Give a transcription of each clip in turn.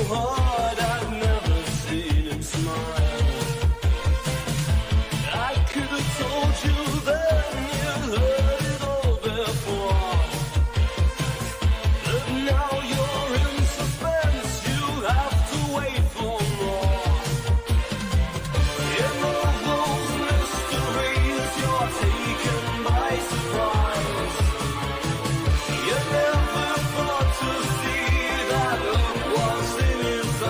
hard, I've never seen him smile. I could have told you then you heard it all before. But now you're in suspense, you have to wait for more. In all those mysteries, you're taken by surprise. You never thought to see that look was in his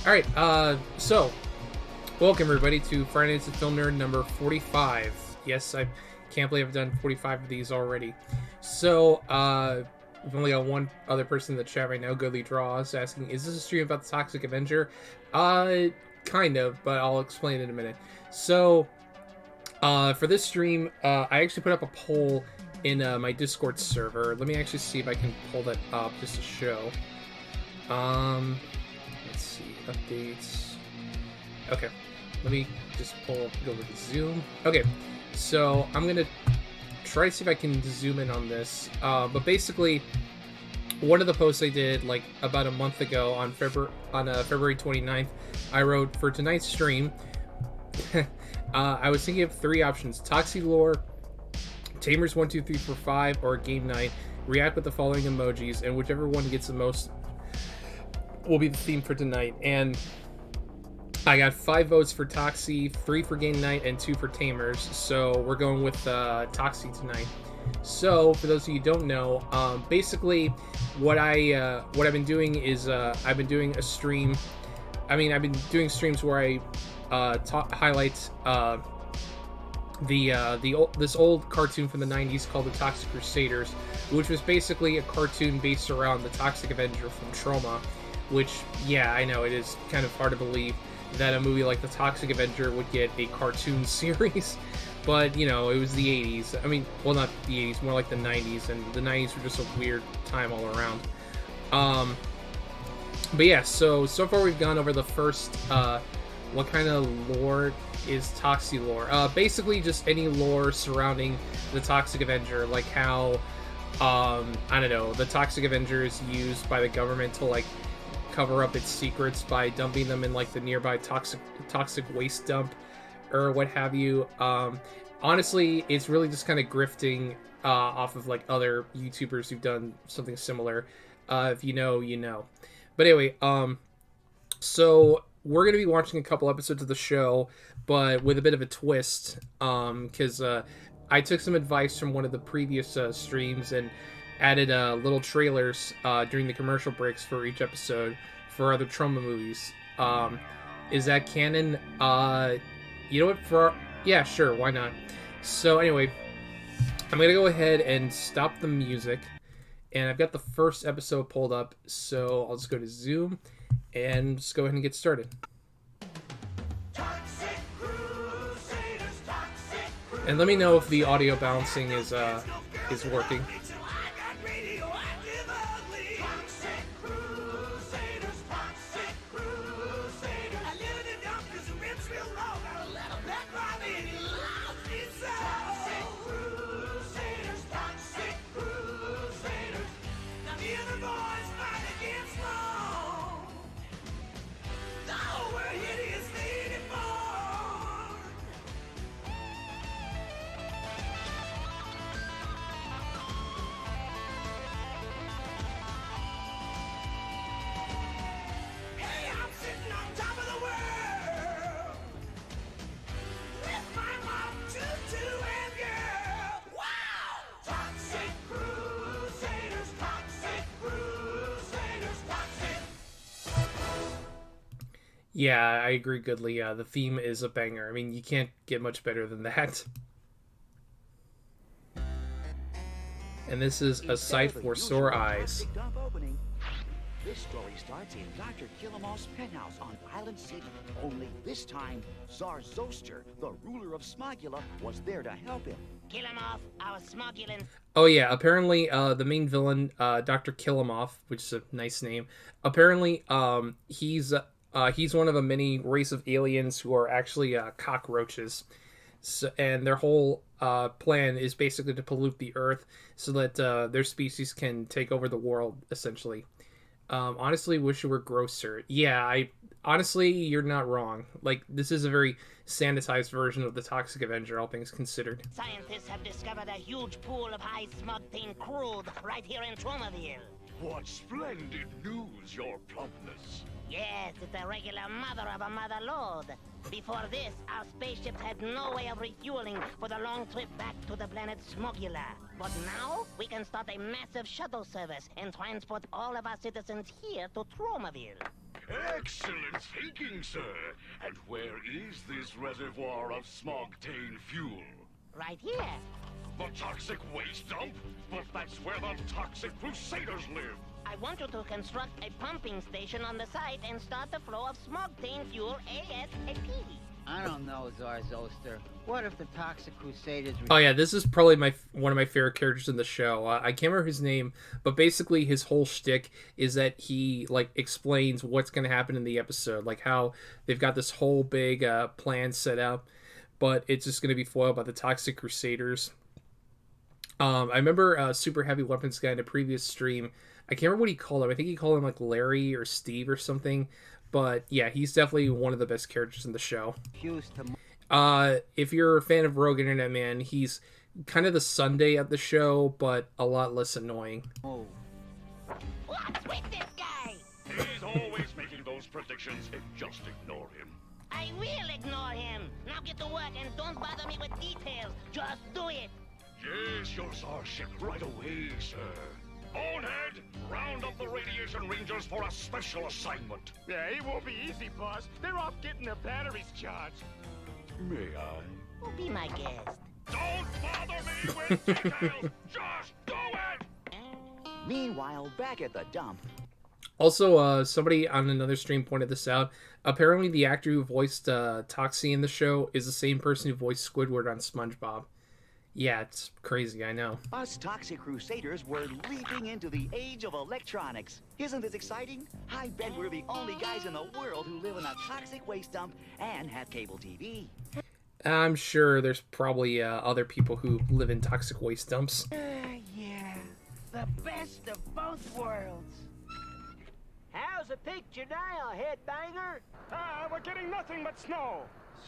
Alright, so, welcome everybody to Friday Nights at FilmNerd number 45. Yes, I can't believe I've done 45 of these already. So, we've only got one other person in the chat right now, Goodly Draws, asking, is this a stream about the Toxic Avenger? Kind of, but I'll explain in a minute. So, for this stream, I actually put up a poll in my Discord server. Let me actually see if I can pull that up just to show. Let's see, updates. Okay, let me just go over to Zoom. Okay, so I'm gonna try to see if I can zoom in on this. But basically, one of the posts I did like about a month ago on February 29th, I wrote, for tonight's stream, I was thinking of three options: Toxie lore, Tamers 1, 2, 3, 4, 5, or game night. React with the following emojis, and whichever one gets the most will be the theme for tonight. And I got 5 votes for Toxie, 3 for game night, and 2 for Tamers. So we're going with Toxie tonight. So for those of you who don't know, basically what I've been doing is I've been doing a stream. I mean, I've been doing streams where I highlight this old cartoon from the 90s called the Toxic Crusaders, which was basically a cartoon based around the Toxic Avenger from Trauma. Which, yeah, I know, it is kind of hard to believe that a movie like the Toxic Avenger would get a cartoon series. But, you know, it was the 80s. I mean, well, not the 80s, more like the 90s. And the 90s were just a weird time all around. But yeah, so far we've gone over the first, what kind of lore is Toxie lore. Basically just any lore surrounding the Toxic Avenger, like how, I don't know, the Toxic Avenger is used by the government to, like, cover up its secrets by dumping them in, like, the nearby toxic waste dump, or what have you. Honestly, it's really just kind of grifting off of, like, other YouTubers who've done something similar. If you know, you know. But anyway, so we're going to be watching a couple episodes of the show, but with a bit of a twist, because I took some advice from one of the previous streams and added little trailers during the commercial breaks for each episode for other Trauma movies. Is that canon? You know what? Yeah, sure, why not? So anyway, I'm going to go ahead and stop the music, and I've got the first episode pulled up, so I'll just go to Zoom and just go ahead and get started. Toxic Crusaders, Toxic Crusaders. And let me know if the audio balancing is working. Yeah, I agree, Goodly. The theme is a banger. I mean, you can't get much better than that. And this is A Sight for Sore Eyes. This story starts in Dr. Killamov's penthouse on Island City. Only this time, Tsar Zoster, the ruler of Smogula, was there to help him. Killamov, our Smogulan. Oh yeah, apparently the main villain, Dr. Killamov, which is a nice name, apparently he's one of a many race of aliens who are actually cockroaches. So, and their whole plan is basically to pollute the earth so that their species can take over the world, essentially. Honestly, wish it were grosser. Yeah, honestly, you're not wrong. Like, this is a very sanitized version of the Toxic Avenger, all things considered. Scientists have discovered a huge pool of high smog thing crude right here in Tromaville. What splendid news, your plumpness. Yes, it's a regular mother of a mother load. Before this, our spaceships had no way of refueling for the long trip back to the planet Smogula. But now, we can start a massive shuttle service and transport all of our citizens here to Tromaville. Excellent thinking, sir. And where is this reservoir of smog-tained fuel? Right here. The toxic waste dump? But that's where the Toxic Crusaders live. I want you to construct a pumping station on the site and start the flow of smog-tained fuel ASAP. I don't know, Zarzoster. What if the Toxic Crusaders... Oh yeah, this is probably one of my favorite characters in the show. I can't remember his name, but basically his whole shtick is that he like explains what's going to happen in the episode, like how they've got this whole big plan set up, but it's just going to be foiled by the Toxic Crusaders. I remember a Super Heavy Weapons guy in a previous stream. I can't remember what he called him. I think he called him like Larry or Steve or something. But yeah, he's definitely one of the best characters in the show. If you're a fan of Rogue Internet Man, he's kind of the Sunday of the show, but a lot less annoying. Oh. What's with this guy? He's always making those predictions. Just ignore him. I will ignore him. Now get to work and don't bother me with details. Just do it. Yes, your Czarship right away, sir. Bonehead, round up the Radiation Rangers for a special assignment. Yeah, it won't be easy, boss. They're off getting their batteries charged. May I? Be my guest. Don't bother me with details! Just do it! Meanwhile, back at the dump, Also, somebody on another stream pointed this out. Apparently, the actor who voiced Toxie in the show is the same person who voiced Squidward on SpongeBob. Yeah, it's crazy, I know. us Toxic Crusaders were leaping into the age of electronics. Isn't this exciting? I bet we're the only guys in the world who live in a toxic waste dump and have cable TV. I'm sure there's probably other people who live in toxic waste dumps. Yeah, the best of both worlds. How's the picture now, headbanger? We're getting nothing but snow.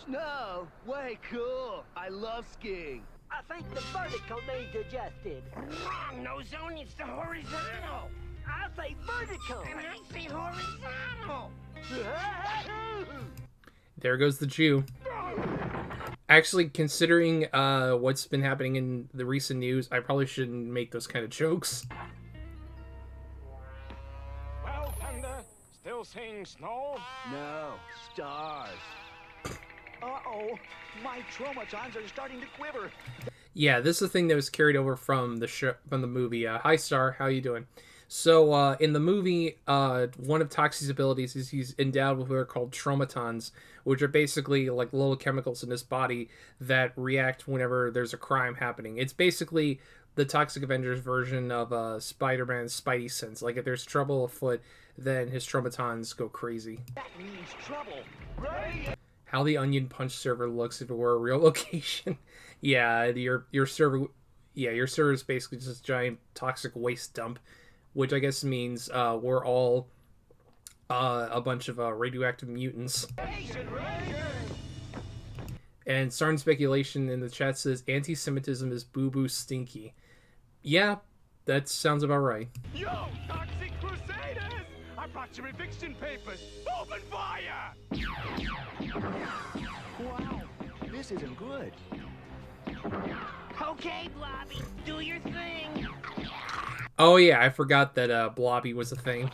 Snow? Way cool. I love skiing. I think the vertical needs adjusted. Wrong, no zone, it's the horizontal. I say vertical. And I say horizontal. There goes the Jew. Actually, considering what's been happening in the recent news, I probably shouldn't make those kind of jokes. Well, Thunder, still seeing snow? No, stars. Uh-oh, my chromatons are starting to quiver. Yeah, this is a thing that was carried over from the show, from the movie. Hi, Star. How you doing? So, in the movie, one of Toxie's abilities is he's endowed with what are called chromatons, which are basically like little chemicals in his body that react whenever there's a crime happening. It's basically the Toxic Avengers version of Spider-Man's Spidey sense. Like, if there's trouble afoot, then his chromatons go crazy. That means trouble. Right? How the Onion Punch server looks if it were a real location. Yeah, your server, your server is basically just a giant toxic waste dump, which I guess means we're all a bunch of radioactive mutants. And Sarn Speculation in the chat says anti-Semitism is boo-boo stinky. Yeah, that sounds about right. Yo, Toxic Crusaders! I brought your eviction papers. Open fire! Wow, this isn't good. Okay, Blobby, do your thing. Oh yeah, I forgot that Blobby was a thing.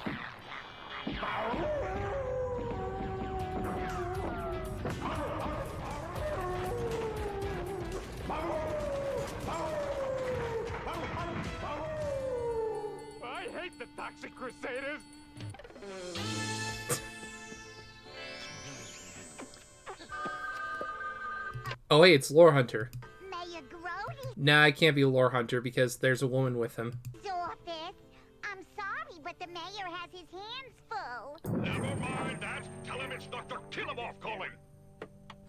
I hate the Toxic Crusaders! Oh hey, it's Lore Hunter. Mayor Grody, Nah, I can't be Lore Hunter because there's a woman with him. office. I'm sorry, but the mayor has his hands full. Never mind that. Tell him it's Dr. Killamoff calling.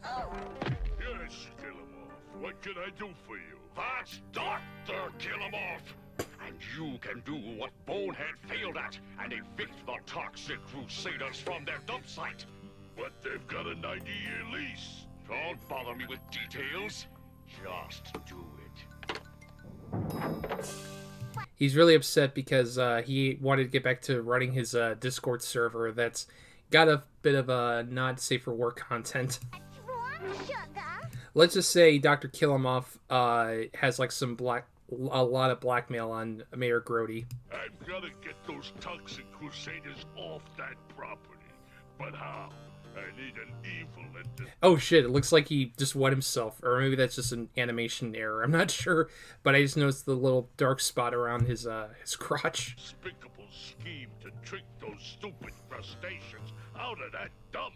Yes, Killamoff. What can I do for you? That's Dr. Killamoff. And you can do what Bonehead failed at and evict the Toxic Crusaders from their dump site. But they've got a 90-year lease. Don't bother me with details. Just do it. He's really upset because he wanted to get back to running his Discord server that's got a bit of not safe for work content. What's wrong, sugar? Let's just say Dr. Killamoff has like a lot of blackmail on Mayor Grody. I've got to get those Toxic Crusaders off that property. But how? I need an evil at the... Oh shit, it looks like he just wet himself. Or maybe that's just an animation error. I'm not sure, but I just noticed the little dark spot around his crotch. despicable scheme to trick those stupid crustaceans out of that dump.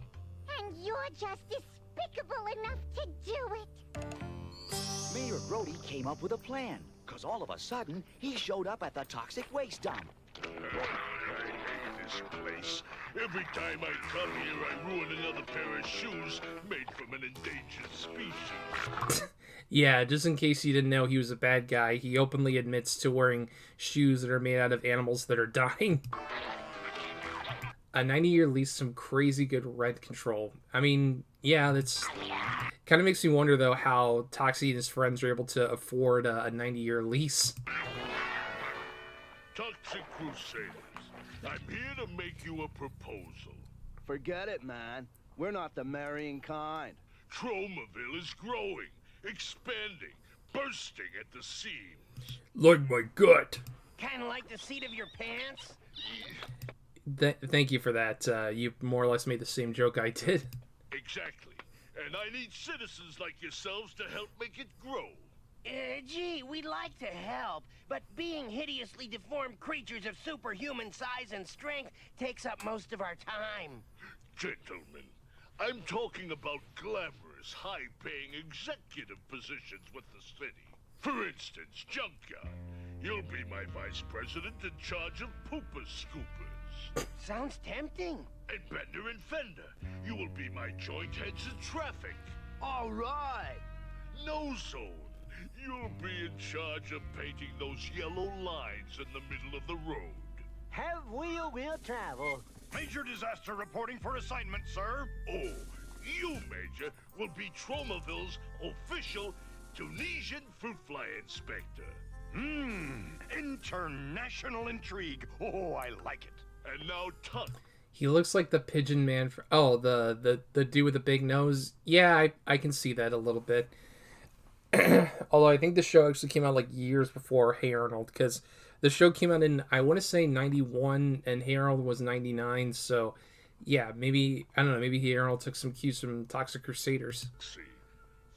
And you're just despicable enough to do it. Mayor Grody came up with a plan, because all of a sudden, he showed up at the toxic waste dump. I hate this place. Every time I come here, I ruin another pair of shoes made from an endangered species. Yeah, just in case you didn't know he was a bad guy, he openly admits to wearing shoes that are made out of animals that are dying. A 90-year lease, some crazy good rent control. I mean, yeah, that's... Kind of makes me wonder, though, how Toxie and his friends are able to afford a 90-year lease. Toxic Crusaders, I'm here to make you a proposal. Forget it, man. We're not the marrying kind. Tromaville is growing, expanding, bursting at the seams. Like my gut. Kinda like the seat of your pants? Thank you for that. You more or less made the same joke I did. Exactly. And I need citizens like yourselves to help make it grow. Gee, we'd like to help, but being hideously deformed creatures of superhuman size and strength takes up most of our time. Gentlemen, I'm talking about glamorous, high-paying executive positions with the city. For instance, Junkyard. You'll be my vice president in charge of pooper scoopers. Sounds tempting. And Bender and Fender, you will be my joint heads of traffic. All right. No Zone, you'll be in charge of painting those yellow lines in the middle of the road. Have will travel. Major disaster reporting for assignment, sir. Oh, you, Major, will be Tromaville's official Tunisian fruit fly inspector. International intrigue. Oh, I like it. And now, Tuck. He looks like the pigeon man for... Oh, the dude with the big nose. Yeah, I can see that a little bit. Although I think the show actually came out like years before Hey Arnold, because the show came out in, I want to say 91, and Hey Arnold was 99, so yeah, maybe, I don't know, maybe Hey Arnold took some cues from Toxic Crusaders. See,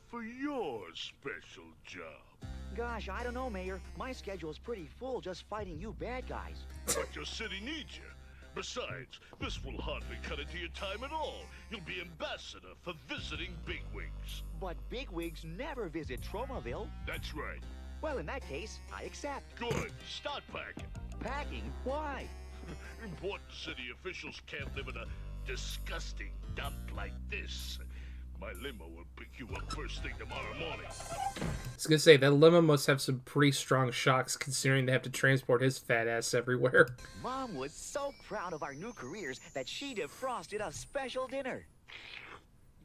for your special job. Gosh, I don't know, Mayor. My schedule's pretty full just fighting you bad guys. But your city needs you. Besides, this will hardly cut into your time at all. You'll be ambassador for visiting bigwigs. But bigwigs never visit Tromaville. That's right. Well, in that case, I accept. Good. Start packing. Packing? Why? Important city officials can't live in a disgusting dump like this. My limo will pick you up first thing tomorrow morning. I was gonna say, that limo must have some pretty strong shocks, considering they have to transport his fat ass everywhere. Mom was so proud of our new careers that she defrosted a special dinner.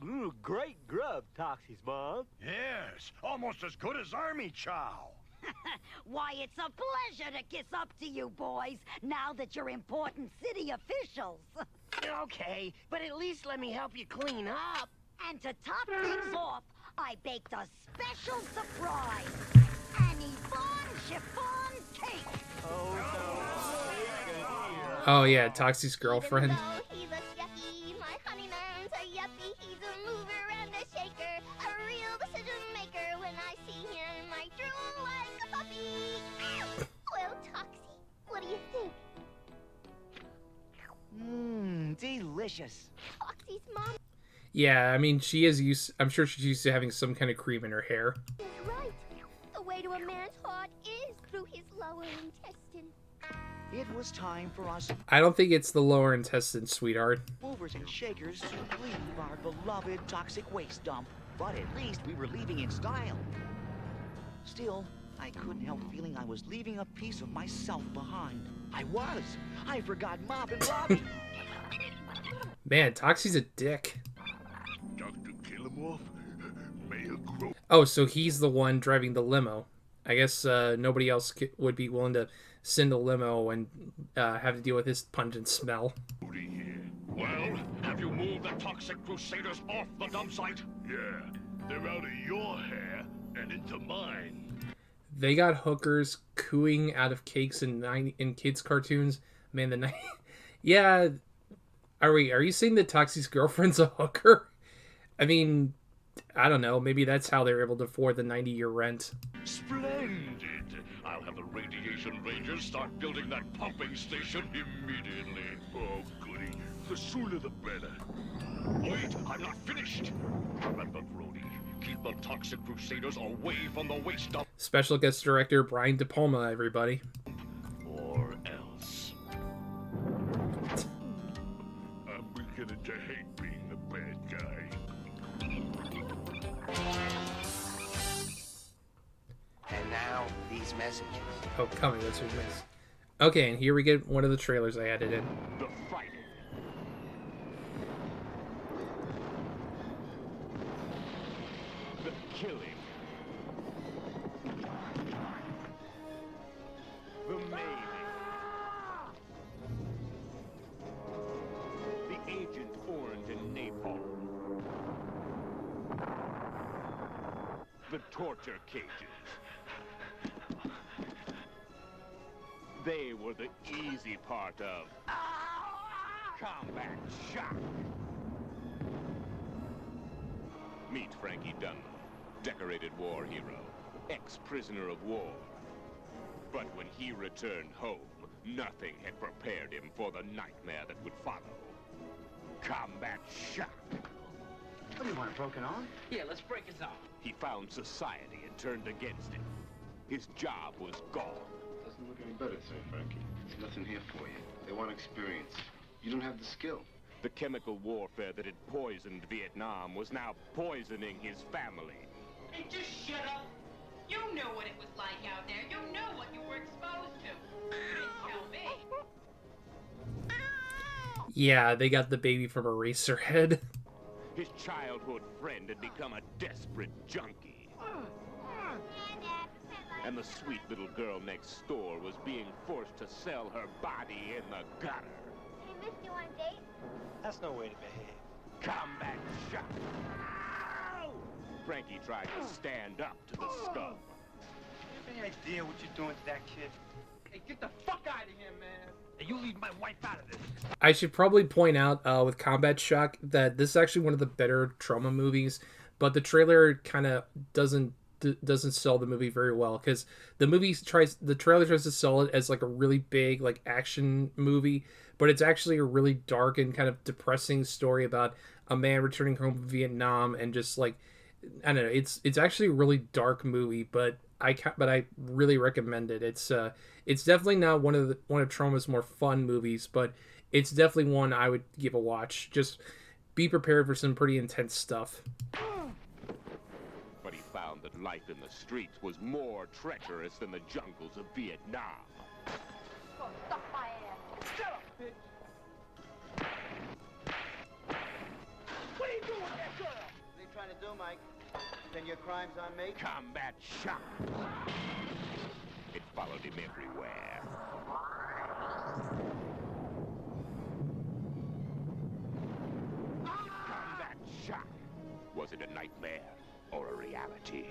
Ooh, great grub, Toxie's mom. Yes, almost as good as army chow. Why, it's a pleasure to kiss up to you boys, now that you're important city officials. Okay, but at least let me help you clean up. And to top things off, I baked a special surprise. An Yvonne chiffon cake. Oh yeah, Toxie's girlfriend. Even though he looks yucky, my honeyman's a yuppie. He's a mover and a shaker, a real decision maker. When I see him, I drool like a puppy. Well, Toxie, what do you think? Delicious. Toxie's mom Yeah, I mean, she is used... I'm sure she's used to having some kind of cream in her hair. is right. The way to a man's heart is through his lower intestine. It was time for us I don't think it's the lower intestine, sweetheart. movers and shakers to leave our beloved toxic waste dump. But at least we were leaving in style. Still, I couldn't help feeling I was leaving a piece of myself behind. I forgot Mop and Robbie. Man, Toxie's a dick. Dr. Killamoff, Mayor Gro... Oh, so he's the one driving the limo. I guess nobody else would be willing to send a limo and have to deal with his pungent smell. Well, have you moved the Toxic Crusaders off the dump site? Yeah, they're out of your hair and into mine. They got hookers cooing out of cakes in kids' cartoons. Man, yeah, Are you saying that Toxie's girlfriend's a hooker? I mean, I don't know. Maybe that's how they're able to afford the 90-year rent. Splendid. I'll have the Radiation Rangers start building that pumping station immediately. Oh, goody. The sooner the better. Wait, I'm not finished. Remember, Brody, keep the Toxic Crusaders away from the waste dump. Special guest director Brian De Palma, everybody. Or else. I'm beginning to hate being the bad guy. And now, these messages. Oh, come on, that's what we missed. Okay, and here we get one of the trailers I added in. The fighting. The killing. The maiming. The Agent Orange and Napalm. The torture cages. They were the easy part of combat shock. Meet Frankie Dunlop, decorated war hero, ex-prisoner of war. But when he returned home, nothing had prepared him for the nightmare that would follow. Combat shock. What do you want, a broken arm? Yeah, let's break his arm. He found society and turned against him. His job was gone. Doesn't look any better, sir, Frankie. There's nothing here for you. They want experience. You don't have the skill. The chemical warfare that had poisoned Vietnam was now poisoning his family. Hey, just shut up. You knew what it was like out there. You knew what you were exposed to. You didn't tell me. Yeah, they got the baby from Eraserhead. His childhood friend had become a desperate junkie. And the sweet little girl next door was being forced to sell her body in the gutter. He missed you on a date? That's no way to behave. Combat shock. Frankie tried to stand up to the scum. Any idea what you're doing to that kid? Hey, get the fuck out of here, man. Hey, you leave my wife out of this. I should probably point out with Combat Shock that this is actually one of the better trauma movies, but the trailer kind of doesn't sell the movie very well, because the trailer tries to sell it as like a really big like action movie, but it's actually a really dark and kind of depressing story about a man returning home from Vietnam, and just like, I don't know, it's actually a really dark movie, but I really recommend it. It's definitely not one of Trauma's more fun movies, but it's definitely one I would give a watch. Just be prepared for some pretty intense stuff. But he found that life in the streets was more treacherous than the jungles of Vietnam. Oh, stop my ass. Shut up, bitch. What are you doing with that girl? What are you trying to do, Mike? Then your crimes on me? Combat shock. It followed him everywhere. Combat shock. Was it a nightmare or a reality?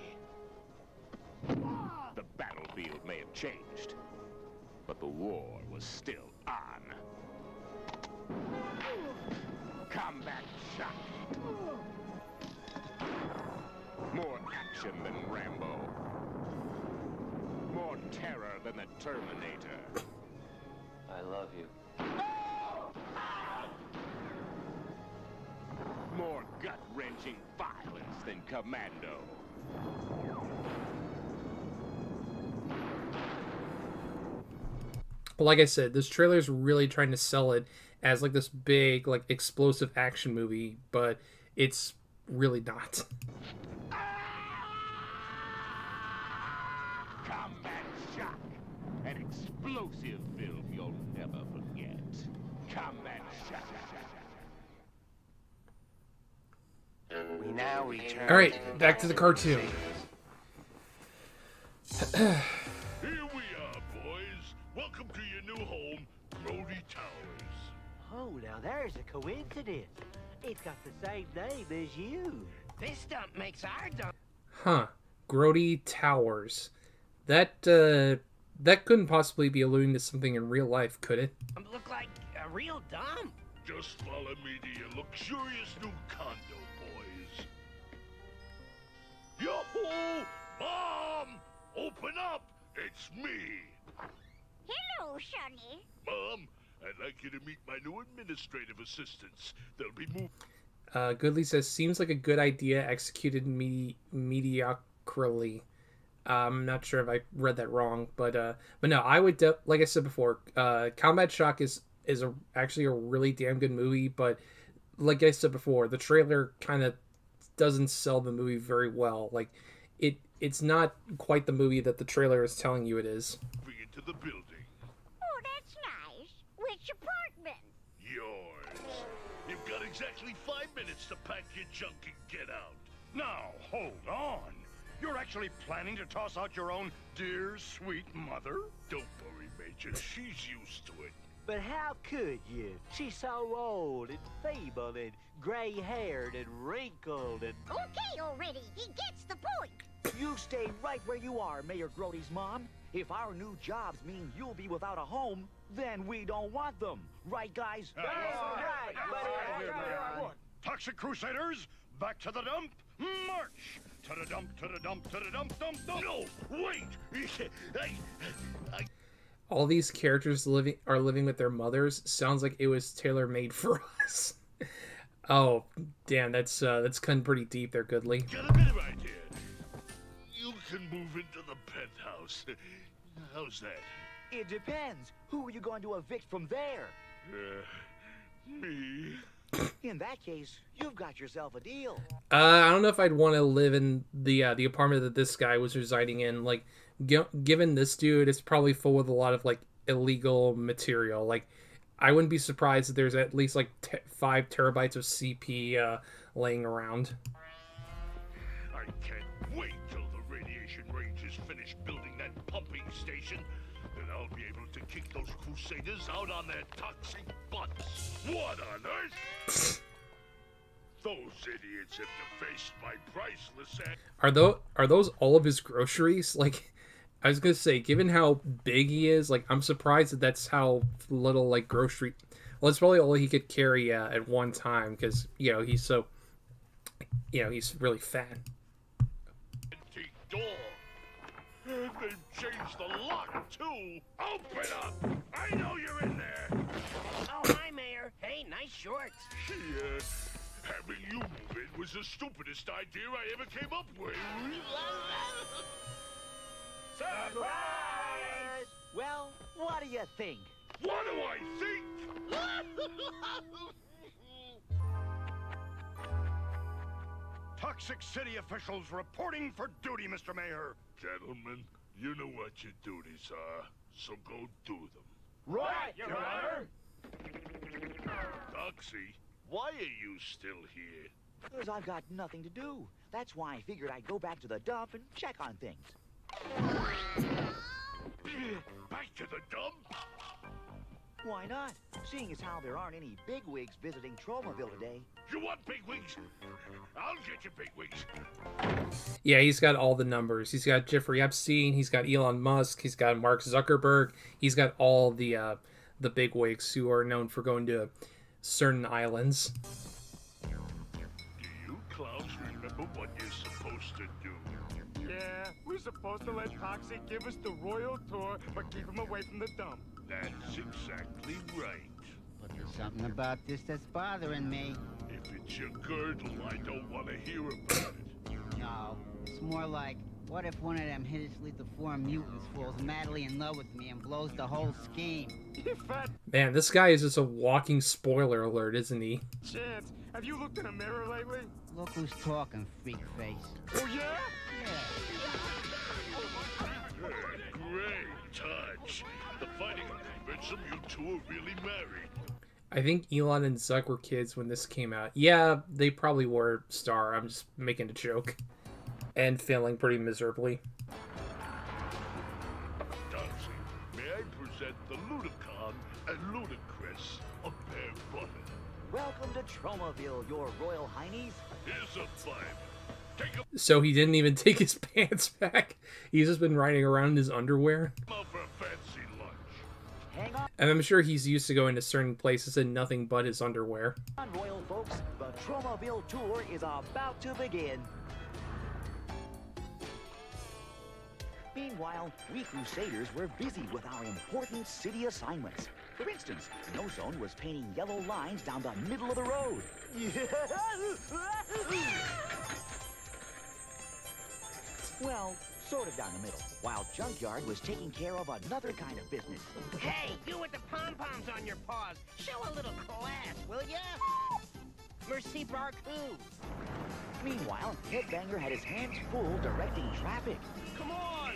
The battlefield may have changed, but the war was still on. Combat shock. More action than Rambo. More terror than the Terminator. I love you. More gut-wrenching violence than Commando. Like I said, this trailer is really trying to sell it as like this big, like explosive action movie, but it's really not. Combat shock. An explosive film you'll never forget. Combat shock. We now return. All right, back to the cartoon. Here we are, boys. Welcome to your new home, Brody Towers. Oh, now there's a coincidence. It's got the same name as you. This stump makes our dump. Huh. Grody Towers. That couldn't possibly be alluding to something in real life, could it? Look like a real dump. Just follow me to your luxurious new condo, boys. Yo-ho! Mom! Open up! It's me! Hello, Sonny. Mom, I'd like you to meet my new administrative assistants. They'll be moving. Goodley says, seems like a good idea executed mediocrely. I'm not sure if I read that wrong, but no, I would like I said before, Combat Shock is actually a really damn good movie, but like I said before, the trailer kind of doesn't sell the movie very well. Like it's not quite the movie that the trailer is telling you it is. Into the building. Oh, that's nice. Which apartment? Yours. You've got exactly 5 minutes to pack your junk and get out. Now, hold on. You're actually planning to toss out your own dear, sweet mother? Don't worry, Major. She's used to it. But how could you? She's so old and feeble and gray-haired and wrinkled and... Okay already. He gets the point. You stay right where you are, Mayor Grody's mom. If our new jobs mean you'll be without a home, then we don't want them. Right, guys? Toxic Crusaders, back to the dump, march! To the dump, to the dump, to the dump, dump, dump! No, wait! All these characters are living with their mothers. Sounds like it was tailor-made for us. Oh, damn, that's cutting pretty deep there, Goodly. Got a bit of idea. You can move into the penthouse. How's that? It depends. Who are you going to evict from there? Me. In that case, you've got yourself a deal. I don't know if I'd want to live in the apartment that this guy was residing in. Like, given this dude, it's probably full with a lot of like illegal material. Like, I wouldn't be surprised if there's at least like 5 terabytes of CP laying around. I can't wait till the radiation rangers finish building that pumping station. Then I'll be able to kick those Crusaders out on their toxic butts. What on earth? Those idiots have defaced my priceless... Are those all of his groceries? Like, I was gonna say, given how big he is, like, I'm surprised that that's how little, like, grocery... Well, it's probably all he could carry at one time, because, you know, he's so... You know, he's really fat. Antique door. And they've changed the lock, too. Open up! I know you're in there! Oh, hi, Mayor. Hey, nice shorts. Having you move in was the stupidest idea I ever came up with. Surprise! Well, what do you think? What do I think? Toxic City officials reporting for duty, Mr. Mayor. Gentlemen, you know what your duties are, so go do them. Right, Your Honor! Toxie, why are you still here? Because I've got nothing to do. That's why I figured I'd go back to the dump and check on things. Back to the dump? Why not? Seeing as how there aren't any bigwigs visiting Tromaville today. You want bigwigs? I'll get you bigwigs. Yeah, he's got all the numbers. He's got Jeffrey Epstein. He's got Elon Musk. He's got Mark Zuckerberg. He's got all the bigwigs who are known for going to certain islands. Do you clowns remember what you're supposed to do? Yeah, we're supposed to let Toxie give us the royal tour, but keep him away from the dump. That's exactly right. But there's something about this that's bothering me. If it's your girdle, I don't want to hear about it. No, it's more like, what if one of them hideously deformed mutants falls madly in love with me and blows the whole scheme? Man, this guy is just a walking spoiler alert, isn't he? Chance, have you looked in a mirror lately? Look who's talking, freak face. Oh, yeah? Great touch. The fighting will convince them you two are really married. I think Elon and Zuck were kids when this came out. Yeah, they probably were, Star. I'm just making a joke. And failing pretty miserably. Toxie, may I present the Ludicon and Ludicrous of Bear Button. Welcome to Tromaville, your royal heinies. Here's a five. Take a So he didn't even take his pants back. He's just been riding around in his underwear. out for a fancy lunch. Hang on. And I'm sure he's used to going to certain places in nothing but his underwear. Royal folks, the Tromaville tour is about to begin. Meanwhile, we Crusaders were busy with our important city assignments. For instance, No Zone was painting yellow lines down the middle of the road. Well, sort of down the middle, while Junkyard was taking care of another kind of business. Hey, you with the pom-poms on your paws, show a little class, will ya? Merci beaucoup. Meanwhile, Headbanger had his hands full directing traffic. Come on,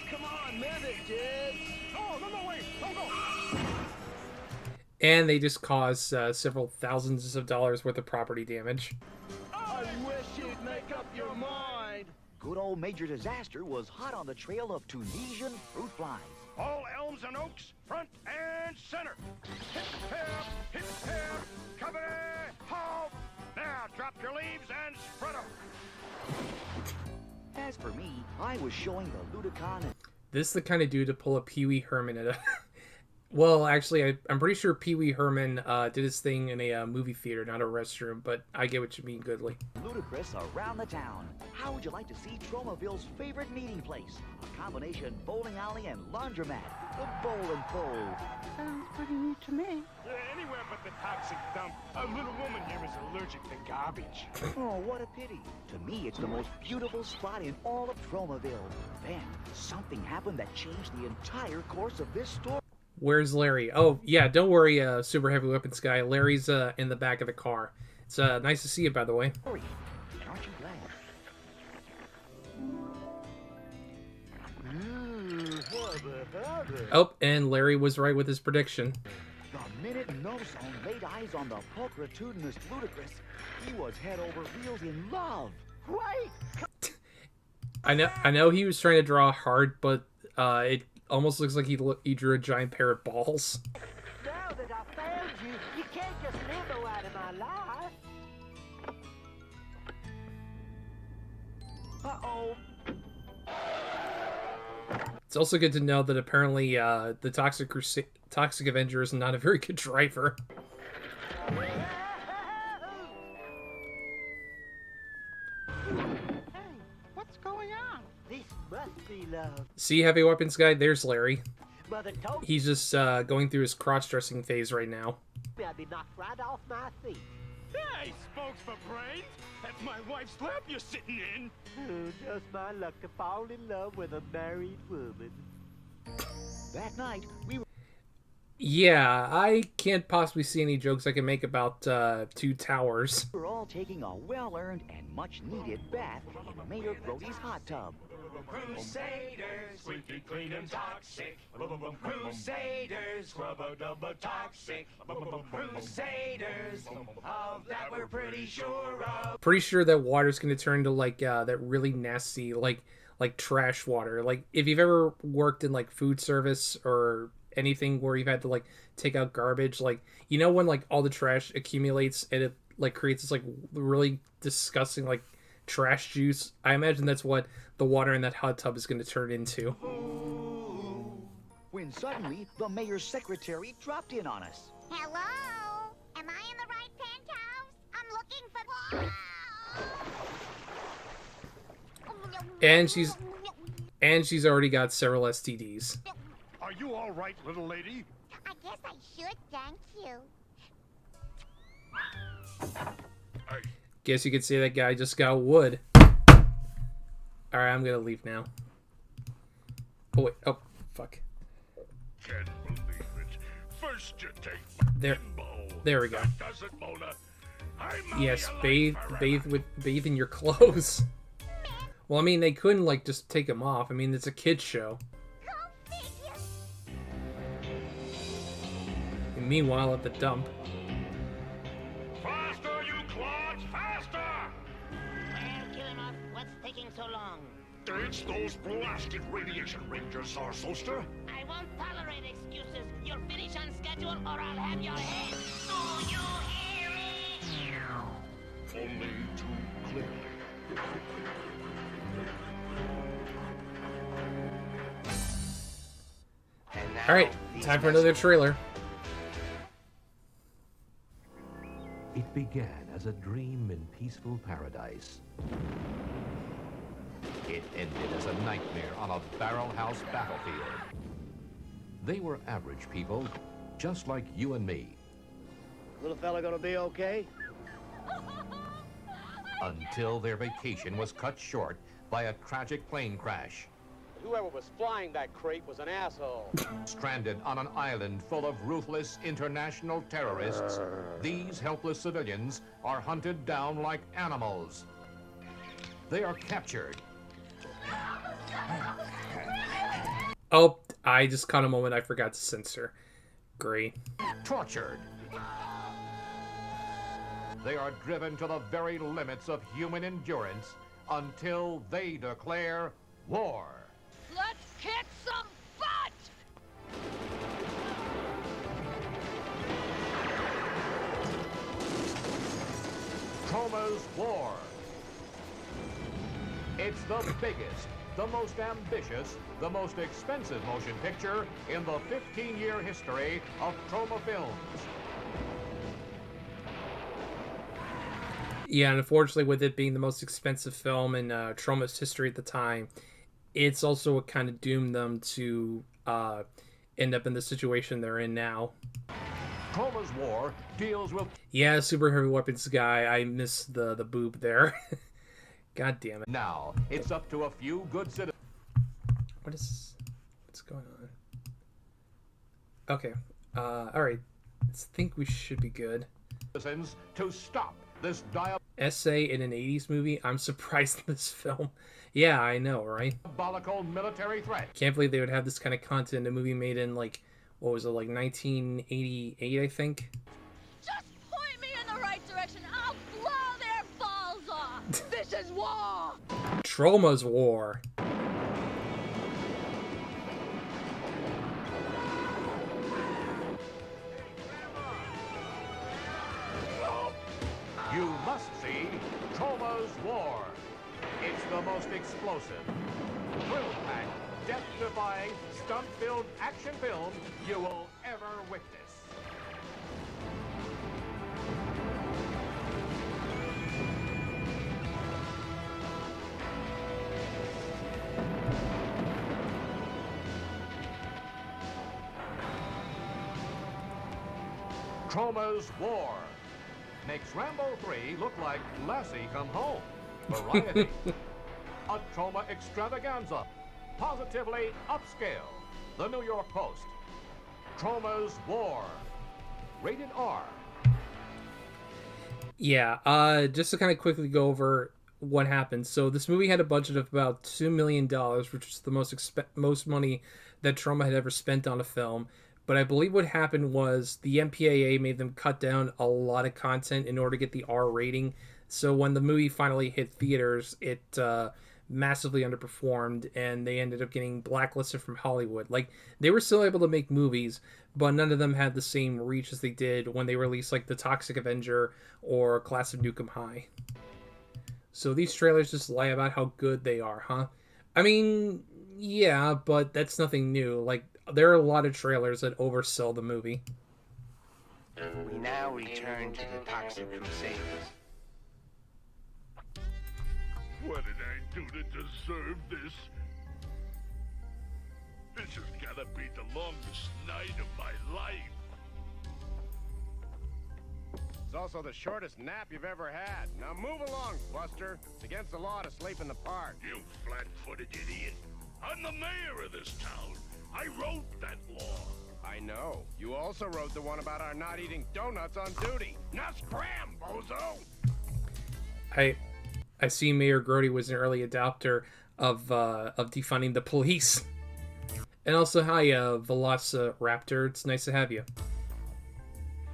move it, dude. Oh, no, wait, don't go. And they just caused several thousands of dollars worth of property damage. I wish you'd make up your mind. Good old Major Disaster was hot on the trail of Tunisian fruit flies. All elms and oaks, front and center. Hip, cover, halt. Now drop your leaves and spread them. As for me, I was showing the Ludicon. This is the kind of dude to pull a Pee Wee Herman at a... Well, actually, I'm pretty sure Pee Wee Herman did his thing in a movie theater, not a restroom, but I get what you mean, Goodly. Ludicrous around the town. How would you like to see Tromaville's favorite meeting place? A combination bowling alley and laundromat. The Bowl and Fold. Sounds pretty neat to me. Anywhere but the toxic dump. A little woman here is allergic to garbage. Oh, what a pity. To me, it's the most beautiful spot in all of Tromaville. Then, something happened that changed the entire course of this story. Where's Larry? Oh, yeah, don't worry, Super Heavy Weapons guy. Larry's in the back of the car. It's nice to see you, by the way. And aren't you glad? Oh, and Larry was right with his prediction. The minute No Zone laid eyes on the pulchritudinous Ludicrous, he was head over heels in love. Wait! I know he was trying to draw hard, but it almost looks like he drew a giant pair of balls. Now that I found you, you can't just live out of my life. Uh-oh. It's also good to know that apparently the Toxic Avenger is not a very good driver. What's going on? This must be love. See, Heavy Weapons guy? There's Larry. Mother told me He's just going through his cross-dressing phase right now. I'd be knocked right off my feet. Hey, spokes for brains. That's my wife's lap you're sitting in. Oh, just my luck to fall in love with a married woman. That night, we were... Yeah, I can't possibly see any jokes I can make about two towers. We're all taking a well-earned and much-needed bath in Mayor Brody's hot tub. Crusaders, squeaky clean and toxic. Crusaders, rubber-dubber toxic. Crusaders, of that we're pretty sure of. Pretty sure that water's gonna turn to like that really nasty like trash water. Like if you've ever worked in like food service or anything where you've had to like take out garbage, like you know when like all the trash accumulates and it like creates this like really disgusting like trash juice. I imagine that's what the water in that hot tub is going to turn into. When suddenly the mayor's secretary dropped in on us. Hello? Am I in the right penthouse? I'm looking for... And she's already got several STDs. Are you all right, little lady? I guess I should, thank you. Guess you could say that guy just got wood. Alright, I'm gonna leave now. Oh wait, oh, fuck. Can't believe it. First you take There we go. That does it, Mona. I'm Yes, alive bathe in your clothes. Well, I mean, they couldn't like just take them off. I mean, it's a kids show. And meanwhile, at the dump. Faster, you clods! Faster! Well, kill him off. What's taking so long? It's those blasted radiation rangers, Sarsoster. I won't tolerate excuses. You'll finish on schedule or I'll have your head. Do you hear me? Only too clearly. Alright, time for another trailer. began as a dream in peaceful paradise. It ended as a nightmare on a barrel house battlefield. They were average people, just like you and me. Little fella gonna be okay? Until their vacation was cut short by a tragic plane crash. Whoever was flying that crate was an asshole. Stranded on an island full of ruthless international terrorists, these helpless civilians are hunted down like animals. They are captured. Oh, I just caught a moment I forgot to censor. Great. Tortured. They are driven to the very limits of human endurance until they declare war. Let's kick some butt! Troma's War. It's the biggest, the most ambitious, the most expensive motion picture in the 15-year history of Troma Films. Yeah, and unfortunately, with it being the most expensive film in Troma's history at the time, it's also what kind of doomed them to end up in the situation they're in now. Troma's War deals with... Yeah, super heavy weapons guy. I missed the boob there. God damn it. Now, it's up to a few good citizens. What's going on? Okay. Alright. I think we should be good. To stop this Essay in an 80s movie? I'm surprised in this film. Yeah, I know, right? diabolical military threat. Can't believe they would have this kind of content in a movie made in, like, what was it, like 1988, I think? Just point me in the right direction. I'll blow their balls off. This is war. Troma's War. You must see Troma's War. It's the most explosive, thrill-packed, death-defying, stunt-filled action film you will ever witness. Troma's War makes Rambo 3 look like Lassie Come Home. Variety. A Troma extravaganza. Positively upscale. The New York Post. Troma's War. Rated R. Yeah, just to kind of quickly go over what happened. So this movie had a budget of about $2 million, which was the most money that Troma had ever spent on a film. But I believe what happened was the MPAA made them cut down a lot of content in order to get the R rating. So when the movie finally hit theaters, it massively underperformed, and they ended up getting blacklisted from Hollywood. Like, they were still able to make movies, but none of them had the same reach as they did when they released, like, The Toxic Avenger or Class of Nukem High. So these trailers just lie about how good they are, huh? I mean, yeah, but that's nothing new. Like, there are a lot of trailers that oversell the movie. We now return to the Toxic Crusaders. What did I do to deserve this? This has gotta be the longest night of my life. It's also the shortest nap you've ever had. Now move along, Buster. It's against the law to sleep in the park. You flat-footed idiot. I'm the mayor of this town. I wrote that law. I know. You also wrote the one about our not eating donuts on duty. Now scram, bozo! I see Mayor Grody was an early adopter of defunding the police. And also, hi, Velociraptor. It's nice to have you.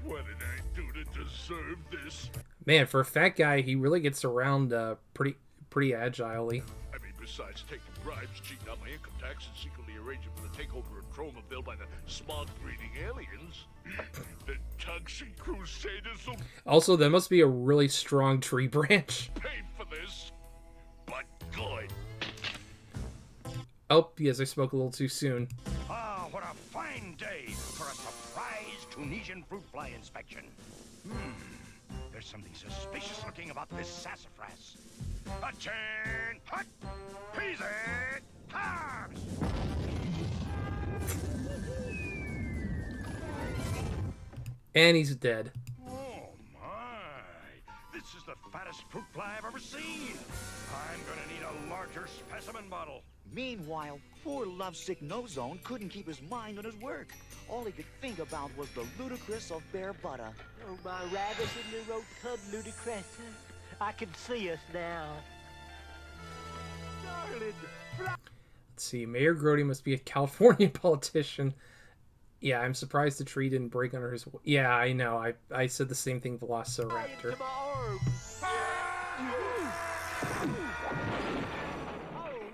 What did I do to deserve this? Man, for a fat guy, he really gets around pretty agilely. I mean, besides taking bribes, cheating on my income tax, and secretly arranging for the takeover of Tromaville by the smog-breathing aliens, the Toxic Crusaders will Also, that must be a really strong tree branch. pay for this. But good. Oh, yes, I spoke a little too soon. Ah, what a fine day for a surprise Tunisian fruit fly inspection. The There's something suspicious looking about this sassafras. A-chan! Hut! Peasy! Carbs! And he's dead. Oh my! This is the fattest fruit fly I've ever seen. I'm gonna need a larger specimen bottle. Meanwhile, poor lovesick No-Zone couldn't keep his mind on his work. All he could think about was the ludicrous of bare butter. Oh, my rabbit in the road club ludicrous. I can see us now. Darling, Let's see. Mayor Grody must be a California politician. Yeah, I'm surprised the tree didn't break under his... Yeah, I know. I said the same thing Velociraptor. Oh,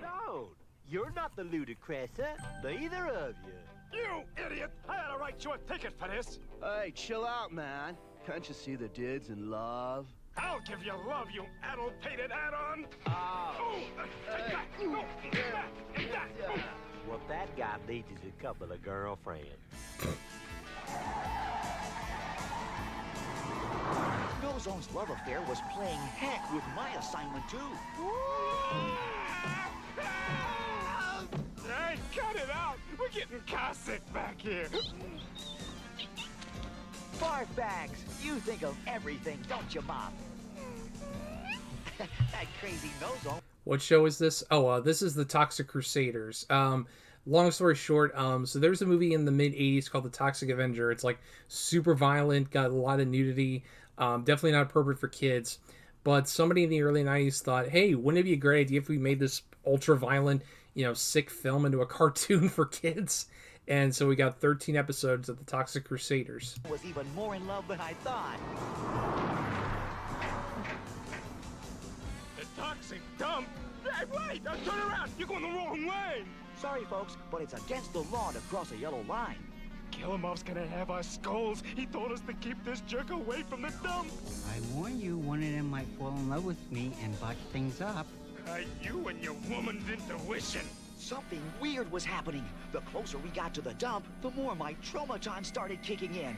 no. You're not the ludicressa. Neither of you. You idiot! I had to write you a ticket for this. Hey, chill out, man. Can't you see the dude's in love? I'll give you love, you addle-pated add-on. What that guy needs is a couple of girlfriends. No-Zone's love affair was playing heck with my assignment, too. Hey, cut it out! We're getting car sick back here. Barf bags, you think of everything, don't you, Mom? That crazy No-Zone. What show is this? Oh, this is the Toxic Crusaders. Long story short, so there's a movie in the mid-'80s called The Toxic Avenger. It's like super violent, got a lot of nudity, definitely not appropriate for kids. But somebody in the early 90s thought, hey, wouldn't it be a great idea if we made this ultra-violent, sick film into a cartoon for kids? And so we got 13 episodes of The Toxic Crusaders. Was even more in love than I thought. The toxic dump? Hey, wait! Turn around! You're going the wrong way! Sorry, folks, but it's against the law to cross a yellow line. Kilimov's gonna have our skulls. He told us to keep this jerk away from the dump. I warned you one of them might fall in love with me and botch things up. You and your woman's intuition. Something weird was happening. The closer we got to the dump, the more my traumaton started kicking in.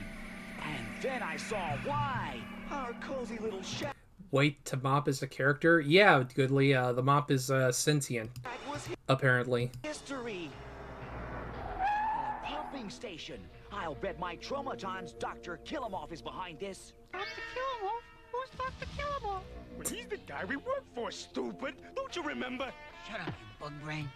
And then I saw why. Our cozy little shack. Wait, to Mop is a character? Yeah, Goodly. The Mop is sentient. Apparently. History. A pumping station. I'll bet my traumaton's Dr. Killimov is behind this. Dr. Killimov? Who's Dr. Killimov? Well, he's the guy we work for, stupid. Don't you remember? Shut up, you bug brain.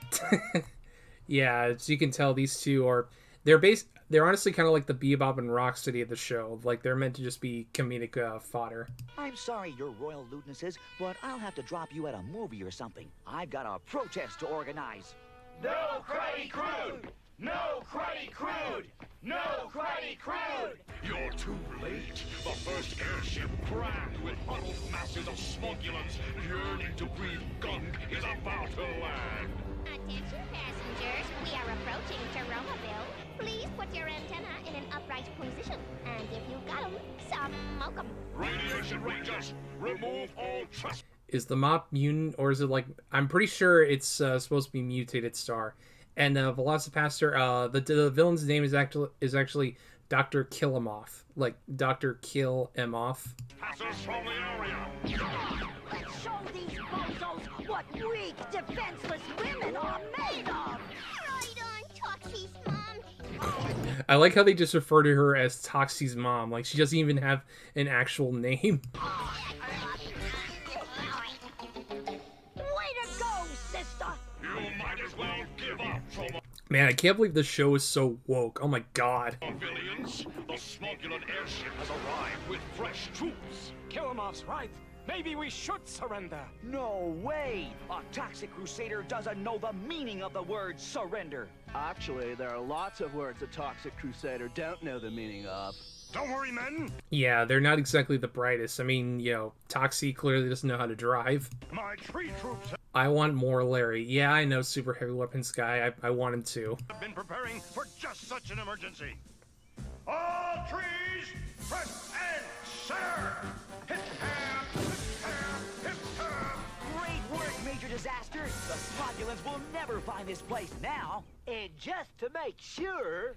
Yeah, as you can tell, these two are... They're honestly kind of like the Bebop and Rocksteady of the show. Like, they're meant to just be comedic fodder. I'm sorry, your royal lewdnesses, but I'll have to drop you at a movie or something. I've got a protest to organize. No cruddy crude! No cruddy crude! No cruddy crude! You're too late. The first airship crammed with huddled masses of smugulants yearning to breathe gunk is about to land. Attention passengers, we are approaching Taromaville. Please put your antenna in an upright position. And if you got 'em, smoke 'em. Radiation Rangers, remove all trust. Is the Mop mutant, or is it like... I'm pretty sure it's supposed to be Mutated Star. And Velocipaster, the villain's name is actually Dr. Killimov. Like, Dr. Kill M off. Passers from the area. Let's show these bozos what weak, defenseless women are made of! Right on, Toxie's mom. I like how they just refer to her as Toxie's mom. Like, she doesn't even have an actual name. Way to go, sister! You might as well give up, Trauma. Man, I can't believe this show is so woke. Oh my god. Civilians, the smuggling airship has arrived with fresh troops. Kilimov's right. Maybe we should surrender. No way! A Toxic Crusader doesn't know the meaning of the word surrender. Actually, there are lots of words a Toxic Crusader don't know the meaning of. Don't worry, men. Yeah, they're not exactly the brightest. I mean, Toxie clearly doesn't know how to drive. My tree troops I want more Larry. Yeah, I know, super heavy weapons guy. I want him to. have been preparing for just such an emergency. All trees, front and center. Hip ham, hip ham, hip ham. Great work, Major Disaster. The Smogulans will never find this place now. And just to make sure...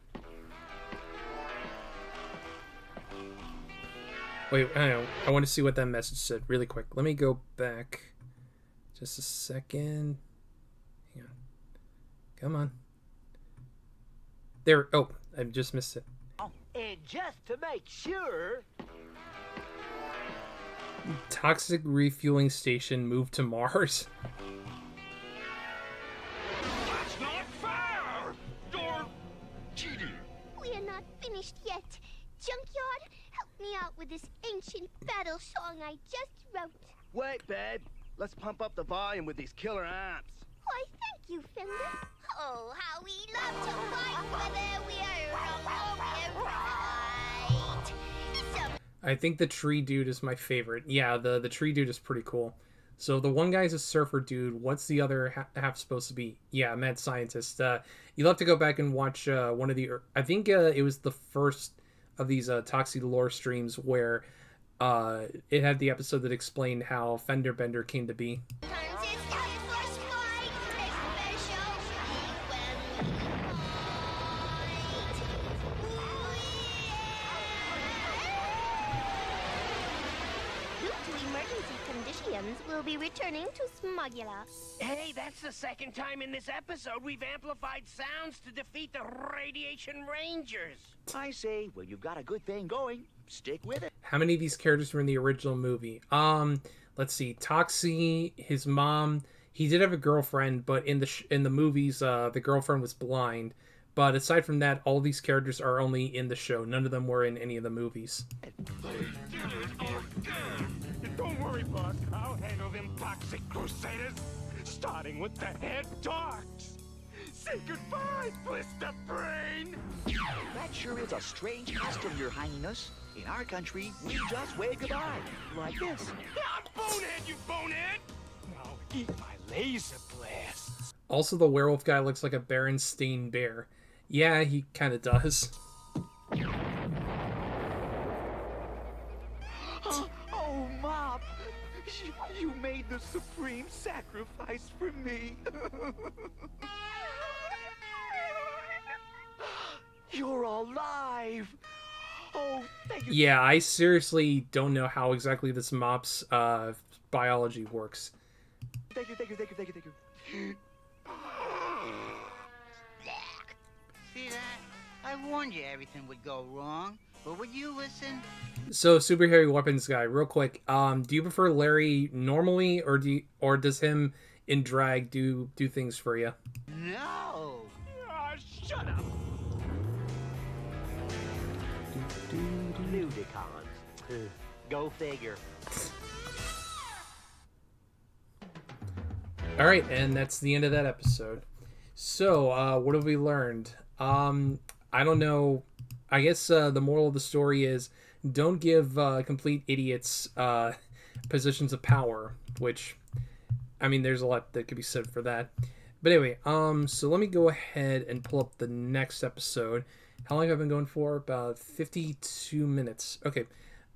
Wait, I want to see what that message said really quick. Let me go back just a second. Hang on. Come on. There. Oh, I just missed it. And just to make sure... Toxic refueling station moved to Mars. That's not fair! You're cheating. We are not finished yet. Junkyard, help me out with this ancient battle song I just wrote. Wait, babe. Let's pump up the volume with these killer amps. Why, thank you, FilmNerd. Oh, how we love to fight whether we are wrong or we're right. I think the tree dude is my favorite. Yeah, the tree dude is pretty cool. So the one guy's a surfer dude. What's the other half supposed to be? Yeah, mad scientist. You'll have to go back and watch one of the... I think it was the first of these Toxie lore streams where it had the episode that explained how Fender Bender came to be. Will be returning to Smugula. Hey, that's the second time in this episode we've amplified sounds to defeat the Radiation Rangers. I say, well, you've got a good thing going. Stick with it. How many of these characters were in the original movie? Let's see. Toxie, his mom. He did have a girlfriend, but in the movies, the girlfriend was blind. But aside from that, all these characters are only in the show. None of them were in any of the movies. Don't worry, boss. I'll handle them Toxic Crusaders, starting with the head dogs. Say goodbye, Blister Brain! That sure is a strange custom, Your Highness. In our country, we just wave goodbye. Like this. Bonehead, you bonehead! Now eat my laser blasts. Also, the werewolf guy looks like a Berenstain Bear. Yeah, he kind of does. Oh, Mop! You made the supreme sacrifice for me. You're alive! Oh, thank you. Yeah, I seriously don't know how exactly this Mop's biology works. Thank you. See that? I warned you everything would go wrong, but would you listen? So, superhero weapons guy, real quick. Do you prefer Larry normally, or does him in drag do things for you? No. Shut up. Ludicons. Go figure. All right, and that's the end of that episode. So, what have we learned? I don't know. I guess the moral of the story is don't give complete idiots positions of power, which, I mean, there's a lot that could be said for that. But anyway, so let me go ahead and pull up the next episode. How long have I been going for? About 52 minutes. Okay.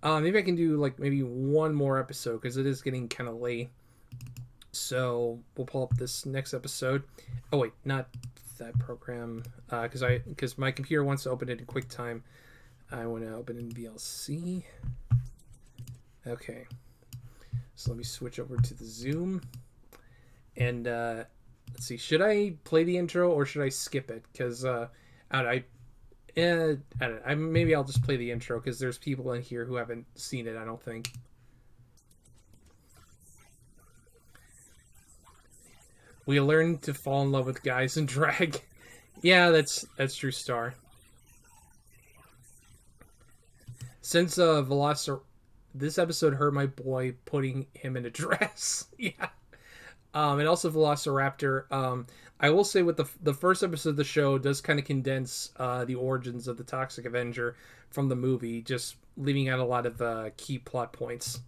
Maybe I can do maybe one more episode because it is getting kind of late. So we'll pull up this next episode. Oh wait, not that program, because my computer wants to open it in QuickTime. I want to open it in VLC. Okay, so let me switch over to the Zoom, and let's see. Should I play the intro or should I skip it? Because maybe I'll just play the intro because there's people in here who haven't seen it. I don't think. We learned to fall in love with guys in drag. Yeah, that's true, Star. Since this episode hurt my boy putting him in a dress. Yeah. And also Velociraptor. I will say with the first episode of the show does kind of condense the origins of the Toxic Avenger from the movie, just leaving out a lot of key plot points.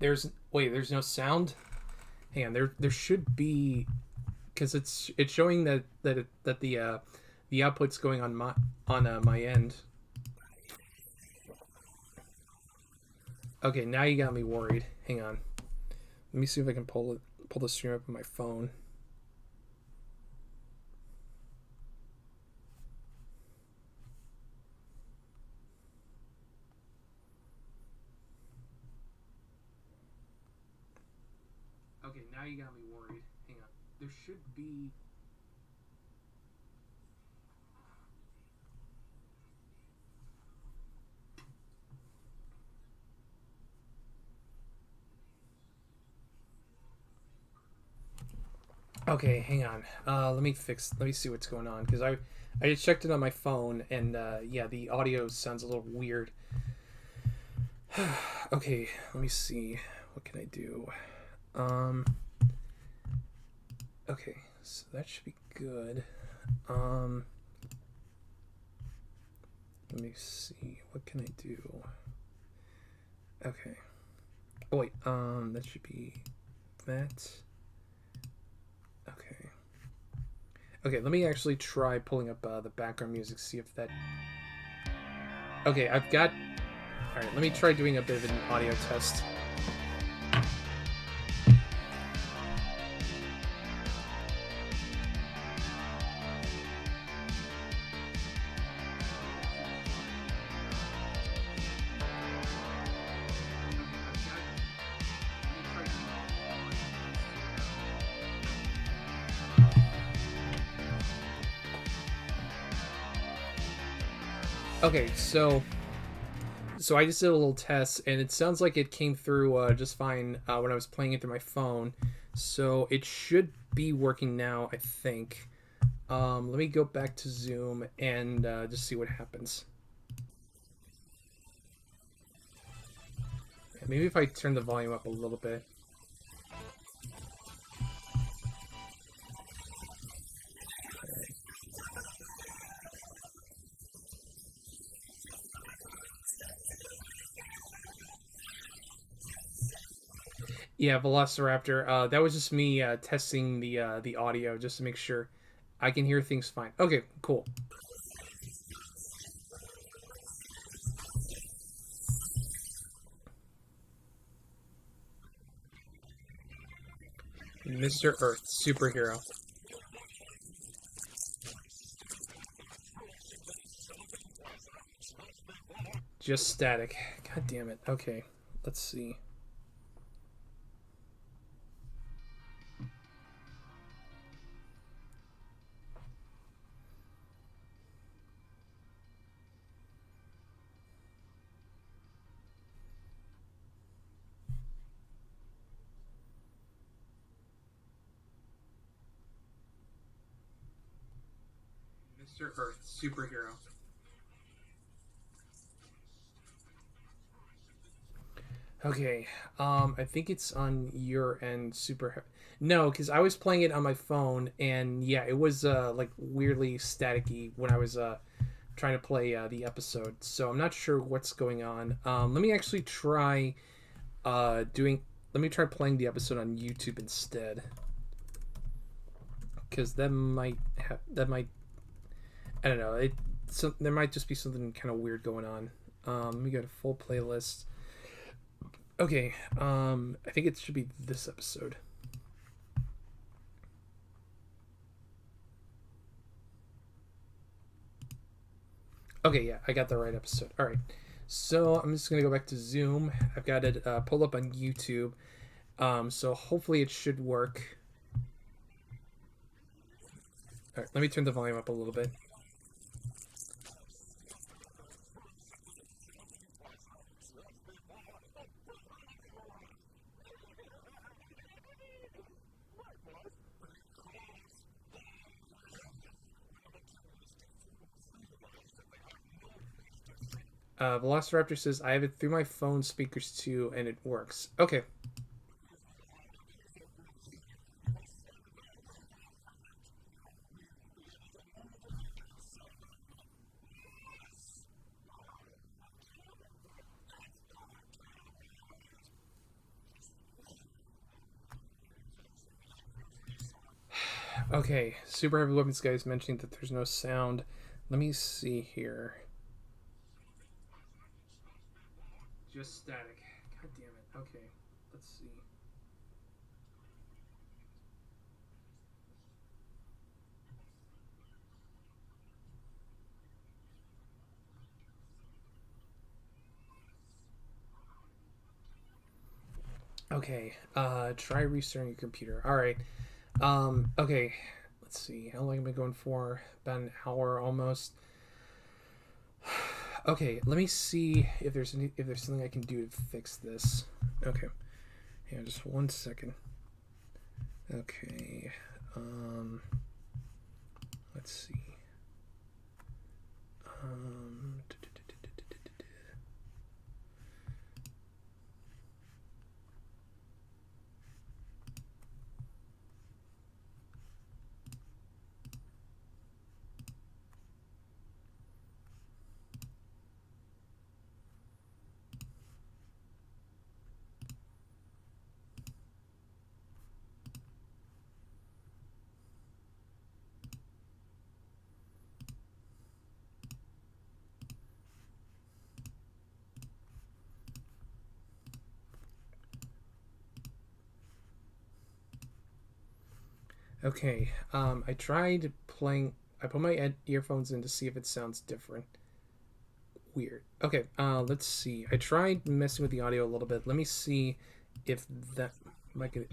There's no sound. Hang on, there should be, because it's showing that the output's going on my end. Okay, now you got me worried. Hang on. Let me see if I can pull the stream up on my phone. Okay, now you got me worried. Hang on. There should be... Okay, hang on. Let me see what's going on, because I just checked it on my phone, and yeah, the audio sounds a little weird. Okay, let me see. What can I do? Okay, so that should be good. Let me see. What can I do? Okay. Oh wait, that should be that. Okay. Okay, let me actually try pulling up the background music, see if that... Okay, I've got... Alright, let me try doing a bit of an audio test. Okay, so I just did a little test, and it sounds like it came through just fine when I was playing it through my phone. So it should be working now, I think. Let me go back to Zoom and just see what happens. Maybe if I turn the volume up a little bit. Yeah, Velociraptor. That was just me testing the audio just to make sure I can hear things fine. Okay, cool. Mr. Earth, superhero. Just static. God damn it. Okay, let's see. Mr. Earth, superhero. Okay, I think it's on your end, super... No, because I was playing it on my phone, and yeah, it was, like, weirdly staticky when I was, trying to play, the episode, so I'm not sure what's going on. Let me actually try, let me try playing the episode on YouTube instead. Because that might, I don't know, there might just be something kind of weird going on. Let me go to full playlist. Okay, I think it should be this episode. Okay, yeah, I got the right episode. All right, so I'm just gonna go back to Zoom. I've got it pulled up on YouTube, so hopefully it should work. All right, let me turn the volume up a little bit. Velociraptor says, I have it through my phone speakers too, and it works. Okay. Okay, Super Heavy Weapons guy is mentioning that there's no sound. Let me see here. Just static. Okay, let's see. Okay, try restarting your computer. Alright. Okay. Let's see. How long have I been going for? About an hour almost. Okay, let me see if there's something I can do to fix this. Okay. Yeah, just 1 second. Okay. Let's see. Okay, I tried playing. I put my earphones in to see if it sounds different. Weird. Okay, let's see. I tried messing with the audio a little bit. Let me see if that might get.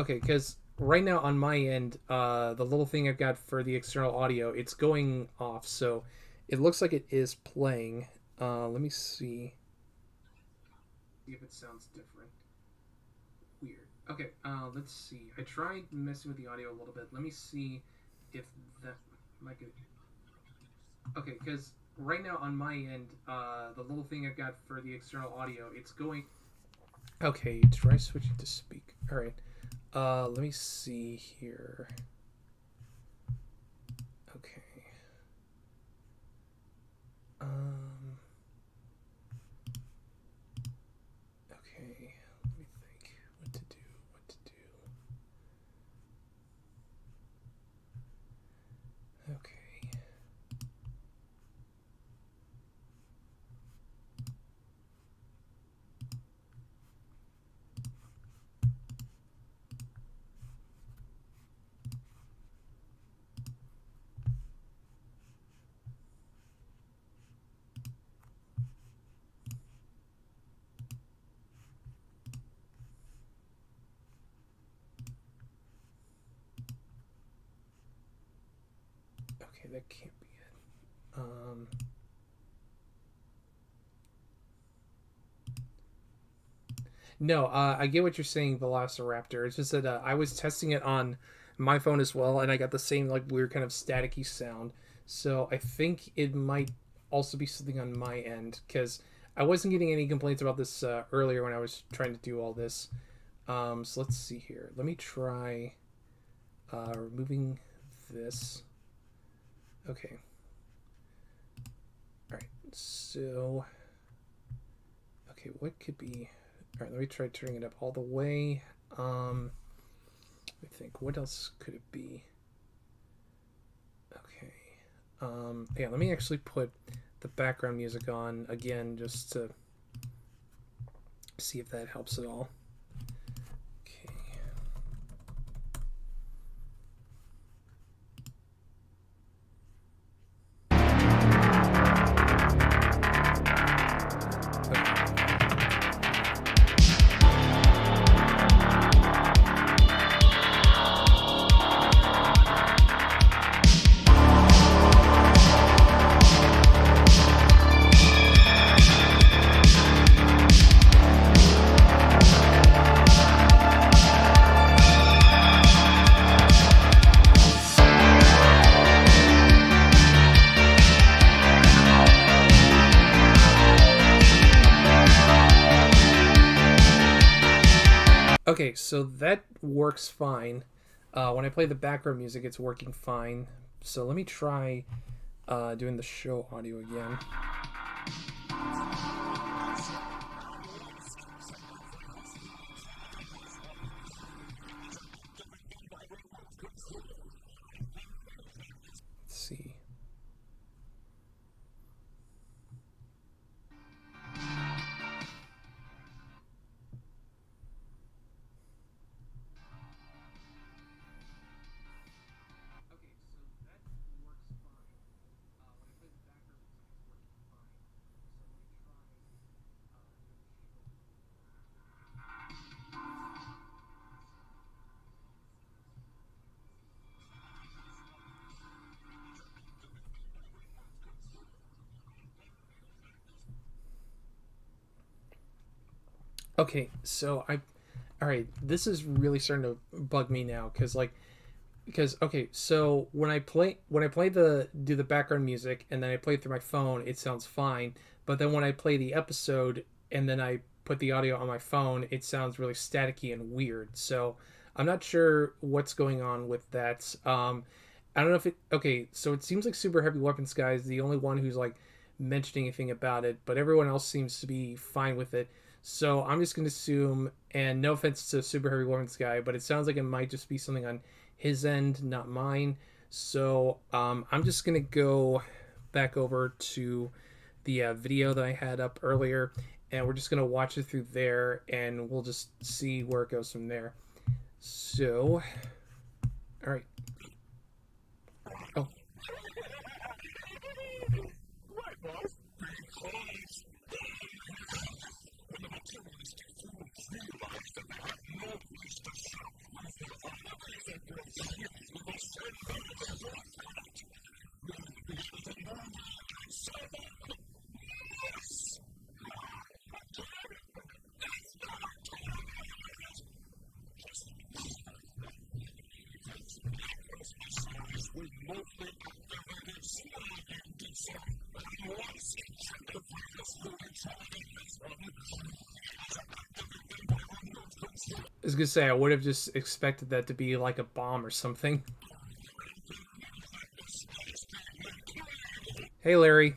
Okay, because right now on my end, the little thing I've got for the external audio, it's going off, so it looks like it is playing. Let me see. See if it sounds different. Weird. Okay, let's see. I tried messing with the audio a little bit. Let me see if that might get. Okay, because right now on my end, the little thing I've got for the external audio, it's going. Okay, try switching to speak. All right. Let me see here. Okay. Okay. Let me think. What to do. What to do. Okay. Okay, that can't be it. No, I get what you're saying, Velociraptor. It's just that I was testing it on my phone as well, and I got the same like weird kind of staticky sound. So I think it might also be something on my end because I wasn't getting any complaints about this earlier when I was trying to do all this. So let's see here. Let me try removing this. Okay. All right. So, okay, what could be? All right, let me try turning it up all the way. Let me think. What else could it be? Okay. Yeah, let me actually put the background music on again just to see if that helps at all. Okay. Okay, so that works fine. When I play the background music, it's working fine. So let me try doing the show audio again. Let's see. Okay, so all right, this is really starting to bug me now because okay, so when I do the background music and then I play it through my phone, it sounds fine. But then when I play the episode and then I put the audio on my phone, it sounds really staticky and weird. So I'm not sure what's going on with that. I don't know if it. Okay, so it seems like Super Heavy Weapons guy is the only one who's like mentioning anything about it, but everyone else seems to be fine with it. So I'm just gonna assume, and no offense to Super Heavy Weapons guy, but it sounds like it might just be something on his end, not mine. So I'm just gonna go back over to the video that I had up earlier, and we're just gonna watch it through there, and we'll just see where it goes from there. So, all right. Oh. I was gonna say, I would have just expected that to be like a bomb or something. Hey, Larry.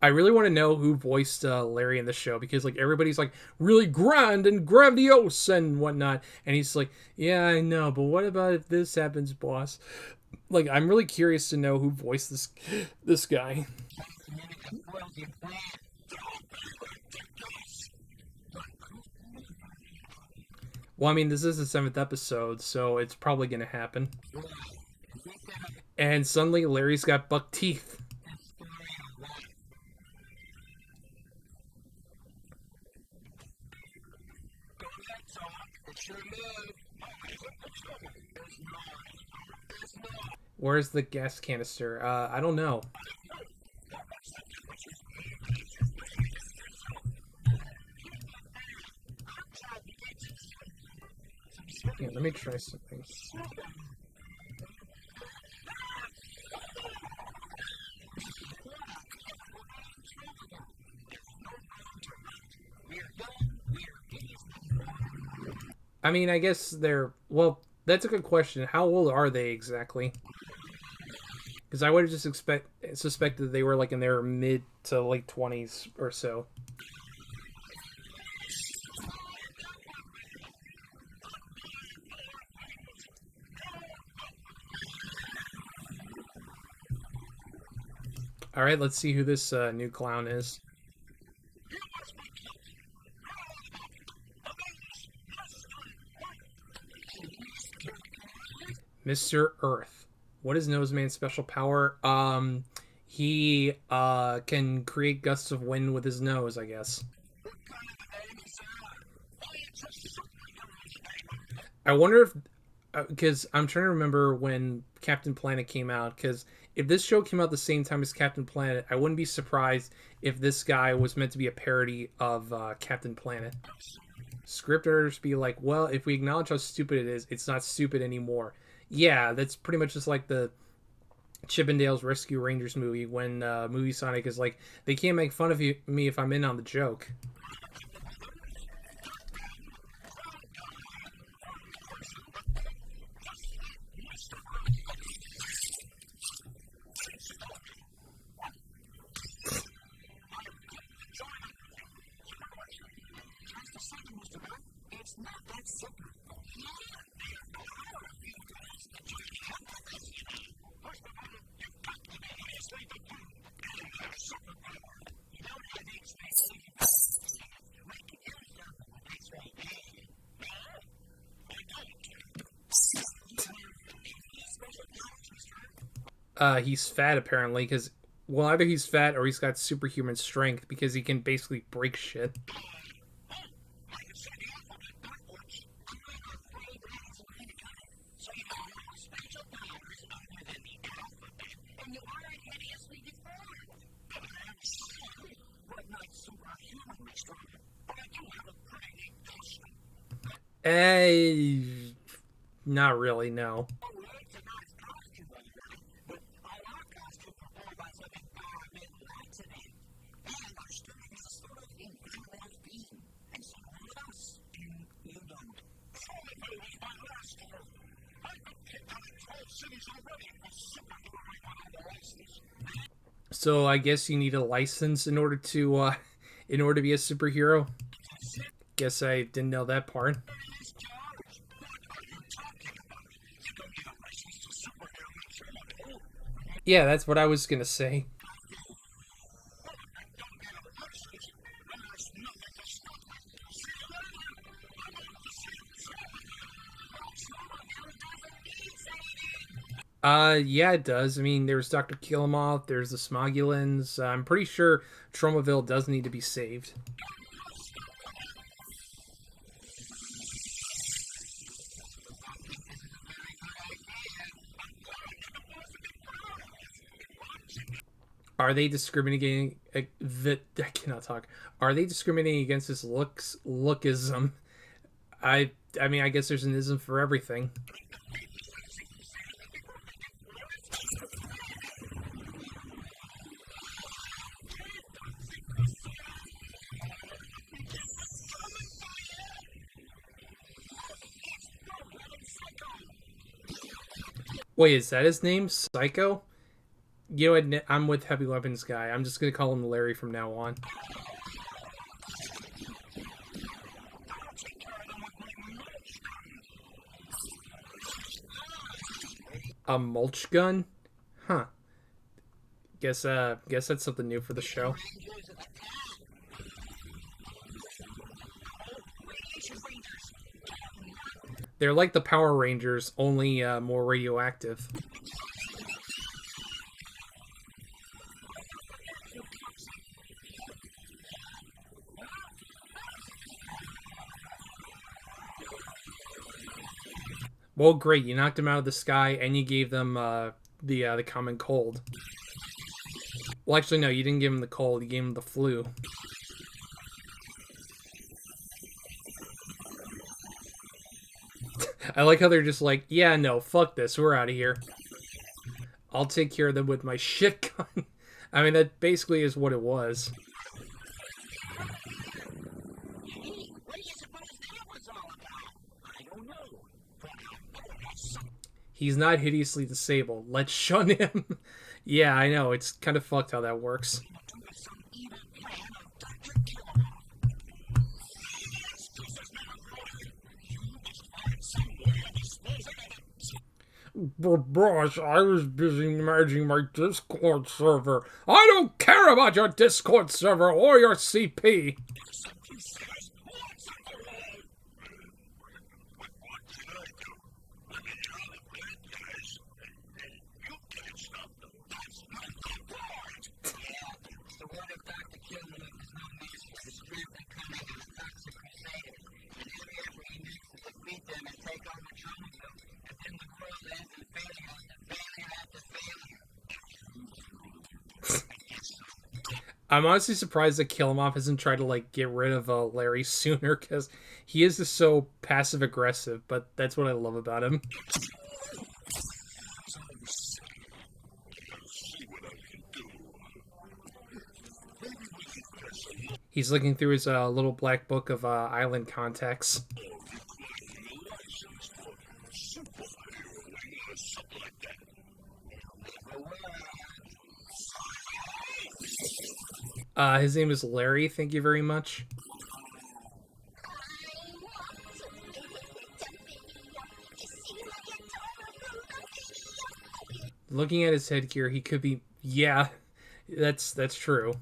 I really want to know who voiced Larry in the show, because like everybody's like really grand and grandiose and whatnot, and he's like, yeah, I know, but what about if this happens, boss? Like, I'm really curious to know who voiced this guy. Well, I mean, this is the 7th episode, so it's probably gonna happen. And suddenly Larry's got buck teeth. Where's the gas canister? I don't know. Yeah, let me try something. I mean, I guess they're... Well, that's a good question. How old are they exactly? Because I would have just suspected they were like in their mid to late 20s or so. Alright, let's see who this new clown is. Mr. Earth. What is Noseman's special power? He can create gusts of wind with his nose, I guess. I wonder if... Because I'm trying to remember when Captain Planet came out, because if this show came out the same time as Captain Planet, I wouldn't be surprised if this guy was meant to be a parody of Captain Planet. Script editors be like, well, if we acknowledge how stupid it is, it's not stupid anymore. Yeah, that's pretty much just like the Chippendales Rescue Rangers movie when Movie Sonic is like, they can't make fun of me if I'm in on the joke. He's fat apparently, because, well, either he's fat or he's got superhuman strength, because he can basically break shit. Not really, no. So I guess you need a license in order to be a superhero. Guess I didn't know that part. Yeah, that's what I was gonna say. Yeah, it does. I mean, there's Dr. Killamoth, there's the Smogulans. I'm pretty sure Tromaville does need to be saved. Are they discriminating? I cannot talk. Are they discriminating against his lookism? I mean, I guess there's an ism for everything. Wait, is that his name? Psycho? You know what? I'm with Heavy Weapons Guy. I'm just gonna call him Larry from now on. A mulch gun? Huh. Guess that's something new for the show. They're like the Power Rangers, only more radioactive. Well, great. You knocked them out of the sky, and you gave them the common cold. Well, actually, no. You didn't give them the cold. You gave them the flu. I like how they're just like, yeah, no, fuck this. We're out of here. I'll take care of them with my shit gun. I mean, that basically is what it was. He's not hideously disabled. Let's shun him. Yeah, I know. It's kind of fucked how that works. Boss, I was busy managing my Discord server. I don't care about your Discord server or your CP. I'm honestly surprised that Killamoff hasn't tried to, like, get rid of Larry sooner, because he is just so passive-aggressive, but that's what I love about him. He's looking through his little black book of island contacts. His name is Larry, thank you very much. Looking at his headgear, he could be... Yeah, that's true.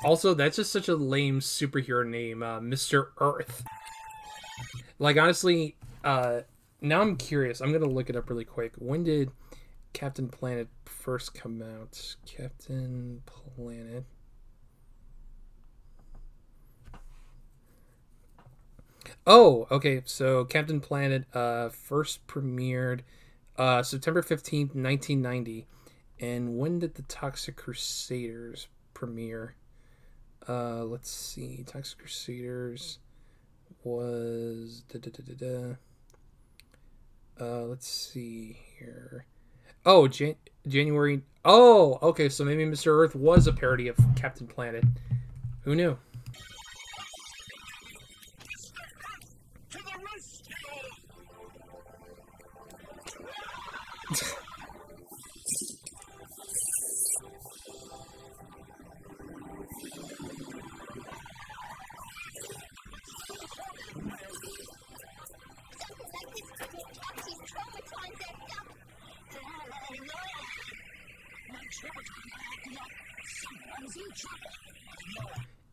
Also, that's just such a lame superhero name, Mr. Earth. Like, honestly, now I'm curious. I'm gonna look it up really quick. When did Captain Planet first come out? Captain Planet. Oh, okay. So Captain Planet first premiered September 15th, 1990. And when did the Toxic Crusaders premiere? Let's see. Toxic Crusaders was let's see here. Oh, January. Oh, okay. So maybe Mr. Earth was a parody of Captain Planet. Who knew?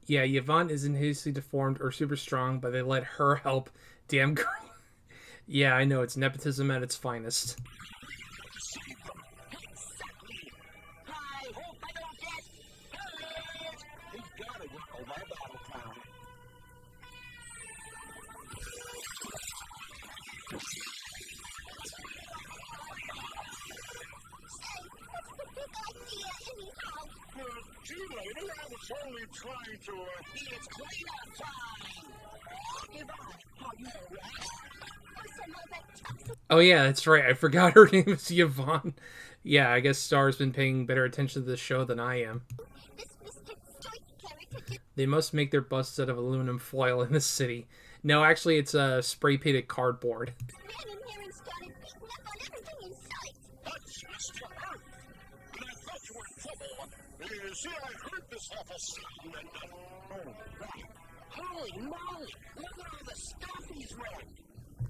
Yeah, Yvonne isn't hideously deformed or super strong, but they let her help. Damn girl. Yeah, I know, it's nepotism at its finest. Oh yeah, that's right. I forgot her name is Yvonne. Yeah, I guess Star's been paying better attention to the show than I am. They must make their busts out of aluminum foil in the city. No, actually, it's a spray painted cardboard. See, I heard this off a scene and... Holy moly! Look at all the stuff he's read!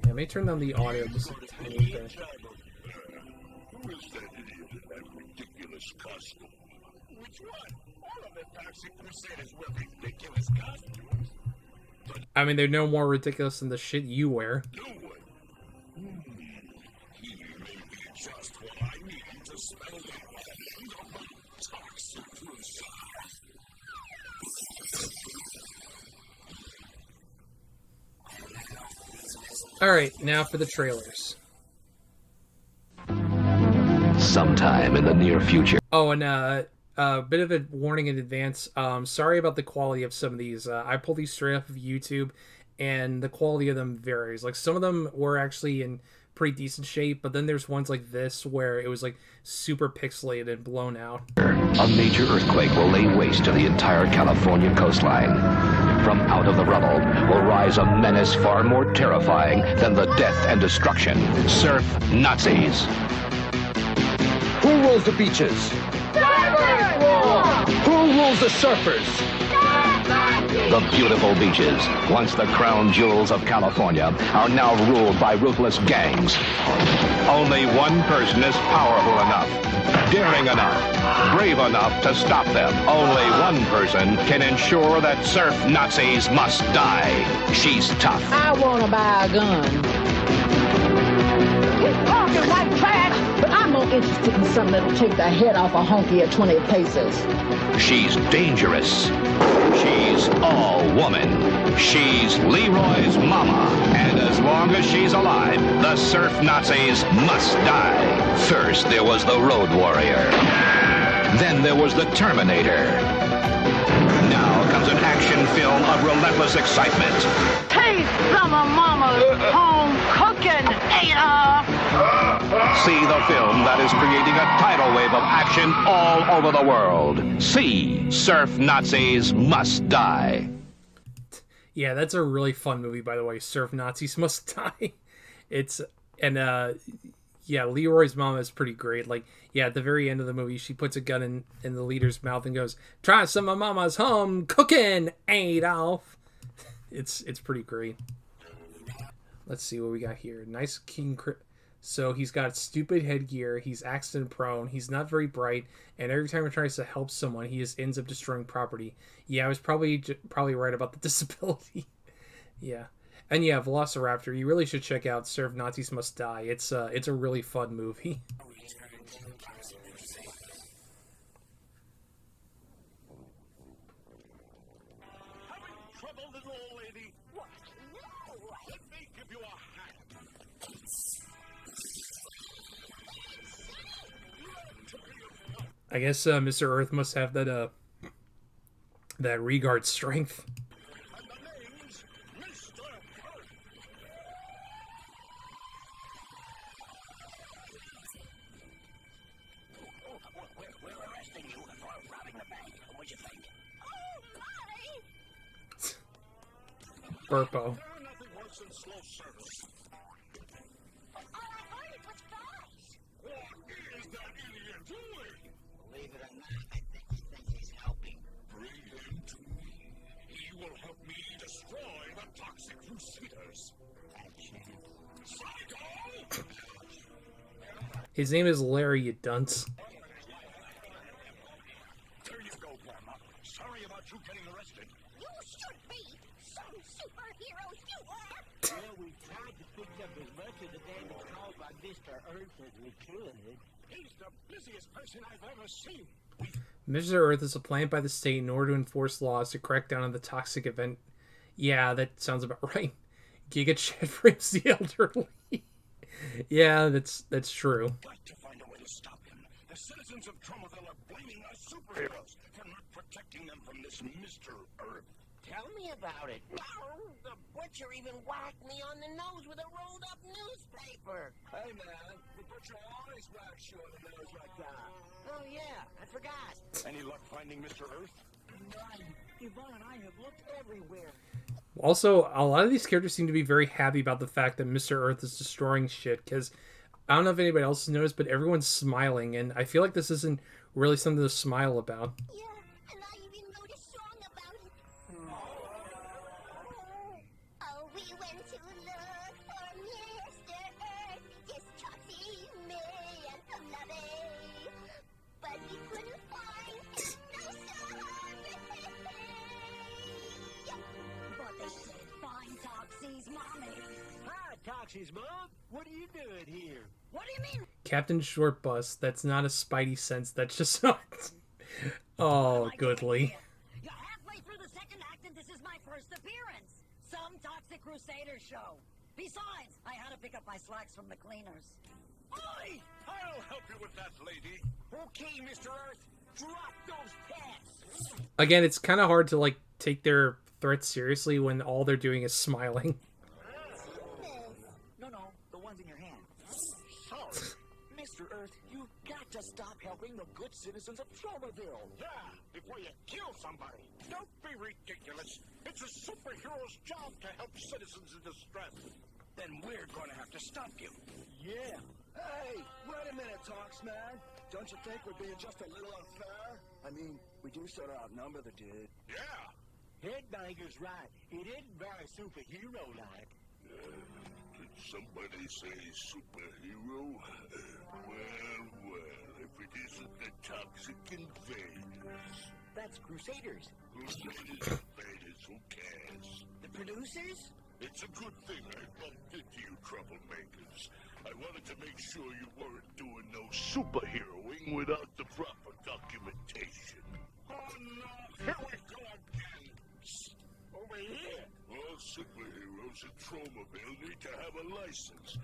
Yeah, let me turn down the audio just a tiny bit. Who is that idiot in that ridiculous costume? Which one? All of the Toxic Crusaders wear ridiculous costumes. I mean, they're no more ridiculous than the shit you wear. No one. He may be just what I need to spell the end of the Toxic Crusaders. Alright, now for the trailers. Sometime in the near future. Oh, and a bit of a warning in advance. Sorry about the quality of some of these. I pulled these straight off of YouTube, and the quality of them varies. Like, some of them were actually in pretty decent shape, but then there's ones like this where it was like super pixelated and blown out. A major earthquake will lay waste to the entire California coastline. From out of the rubble will rise a menace far more terrifying than the death and destruction. Surf Nazis. Who rules the beaches? Who rules the surfers? The beautiful beaches, once the crown jewels of California, are now ruled by ruthless gangs. Only one person is powerful enough, daring enough, brave enough to stop them. Only one person can ensure that surf Nazis must die. She's tough. I want to buy a gun. He's talking like trash, but I'm more interested in something that'll take the head off a honky at 20 paces. She's dangerous. She's all woman. She's Leroy's mama. And as long as she's alive, the surf Nazis must die. First, there was the Road Warrior. Then there was the Terminator. Now comes an action film of relentless excitement. Taste some of Mama's home cooking, Ada. See the film that is creating a tidal wave of action all over the world. See Surf Nazis Must Die. Yeah, that's a really fun movie, by the way. Surf Nazis Must Die. It's, and, yeah, Leroy's mom is pretty great. Like, yeah, at the very end of the movie, she puts a gun in the leader's mouth and goes, "Try some of Mama's home cooking, Adolf." It's pretty great. Let's see what we got here. Nice King... So he's got stupid headgear, he's accident prone, he's not very bright, and every time he tries to help someone, he just ends up destroying property. Yeah, I was probably right about the disability. Yeah. And yeah, Velociraptor, you really should check out Surf Nazis Must Die. It's a really fun movie. Trouble, little old lady? What? I guess Mr. Earth must have that that regard strength. We're arresting you for robbing the bank. What'd you think? Oh, Burpo. Nothing worse than slow service. All I ordered was fries. What is that idiot doing? Believe it or not, I think he thinks he's helping. Bring him to me. He will help me destroy the Toxic Crusaders. That chance. Psycho! His name is Larry, you dunce. There you go, Grandma. Sorry about you getting arrested. You should be. Some superheroes you are. Well, we tried to fix up as much of the damage caused by Mr. Earth as we could. He's the busiest person I've ever seen. Mr. Earth is a plant by the state in order to enforce laws to crack down on the toxic event. Yeah, that sounds about right. Giga Chat frames the elderly. Yeah, that's true. Got to find a way to stop him. The citizens of Tromaville are blaming us superheroes for not protecting them from this Mr. Earth. Tell me about it. The butcher even whacked me on the nose with a rolled-up newspaper. Hey, man, the butcher always whacks you on the nose like that. Oh, yeah, I forgot. Any luck finding Mr. Earth? None. Yvonne and I have looked everywhere. Also, a lot of these characters seem to be very happy about the fact that Mr. Earth is destroying shit, because I don't know if anybody else has noticed, but everyone's smiling, and I feel like this isn't really something to smile about. Yeah, and I even wrote a song about it. Oh, we went to look for Mr. Earth. Yes, Toxie, May, and Fluffy. But we couldn't find no But they said find Toxie's mommy. Hi, Toxie's mom. What are you doing here? What do you mean? Captain Shortbus, that's not a Spidey sense, that's just not... Oh, goodly. You're halfway through the second act and this is my first appearance. Some Toxic Crusaders show. Besides, I had to pick up my slacks from the cleaners. Oi! I'll help you with that, lady. Okay, Mr. Earth. Drop those pants. Again, it's kind of hard to, like, take their threats seriously when all they're doing is smiling. No, the ones in your hand. Sorry. Mr. Earth, you've got to stop helping the good citizens of Tromaville. Yeah, before you kill somebody. Don't be ridiculous. It's a superhero's job to help citizens in distress. Then we're going to have to stop you. Yeah. Hey, wait a minute, Tox, man. Don't you think we're being just a little unfair? I mean, we do sort of outnumber the dude. Yeah. Headbanger's right. It isn't very superhero-like. Did somebody say superhero? Well, if it isn't the Toxic Invaders. That's Crusaders. Crusaders, invaders, who cares? The producers? It's a good thing I bumped into you troublemakers. I wanted to make sure you weren't doing no superheroing without the proper documentation. Oh no, here we go again. Over here. All superheroes in Tromaville need to have a license.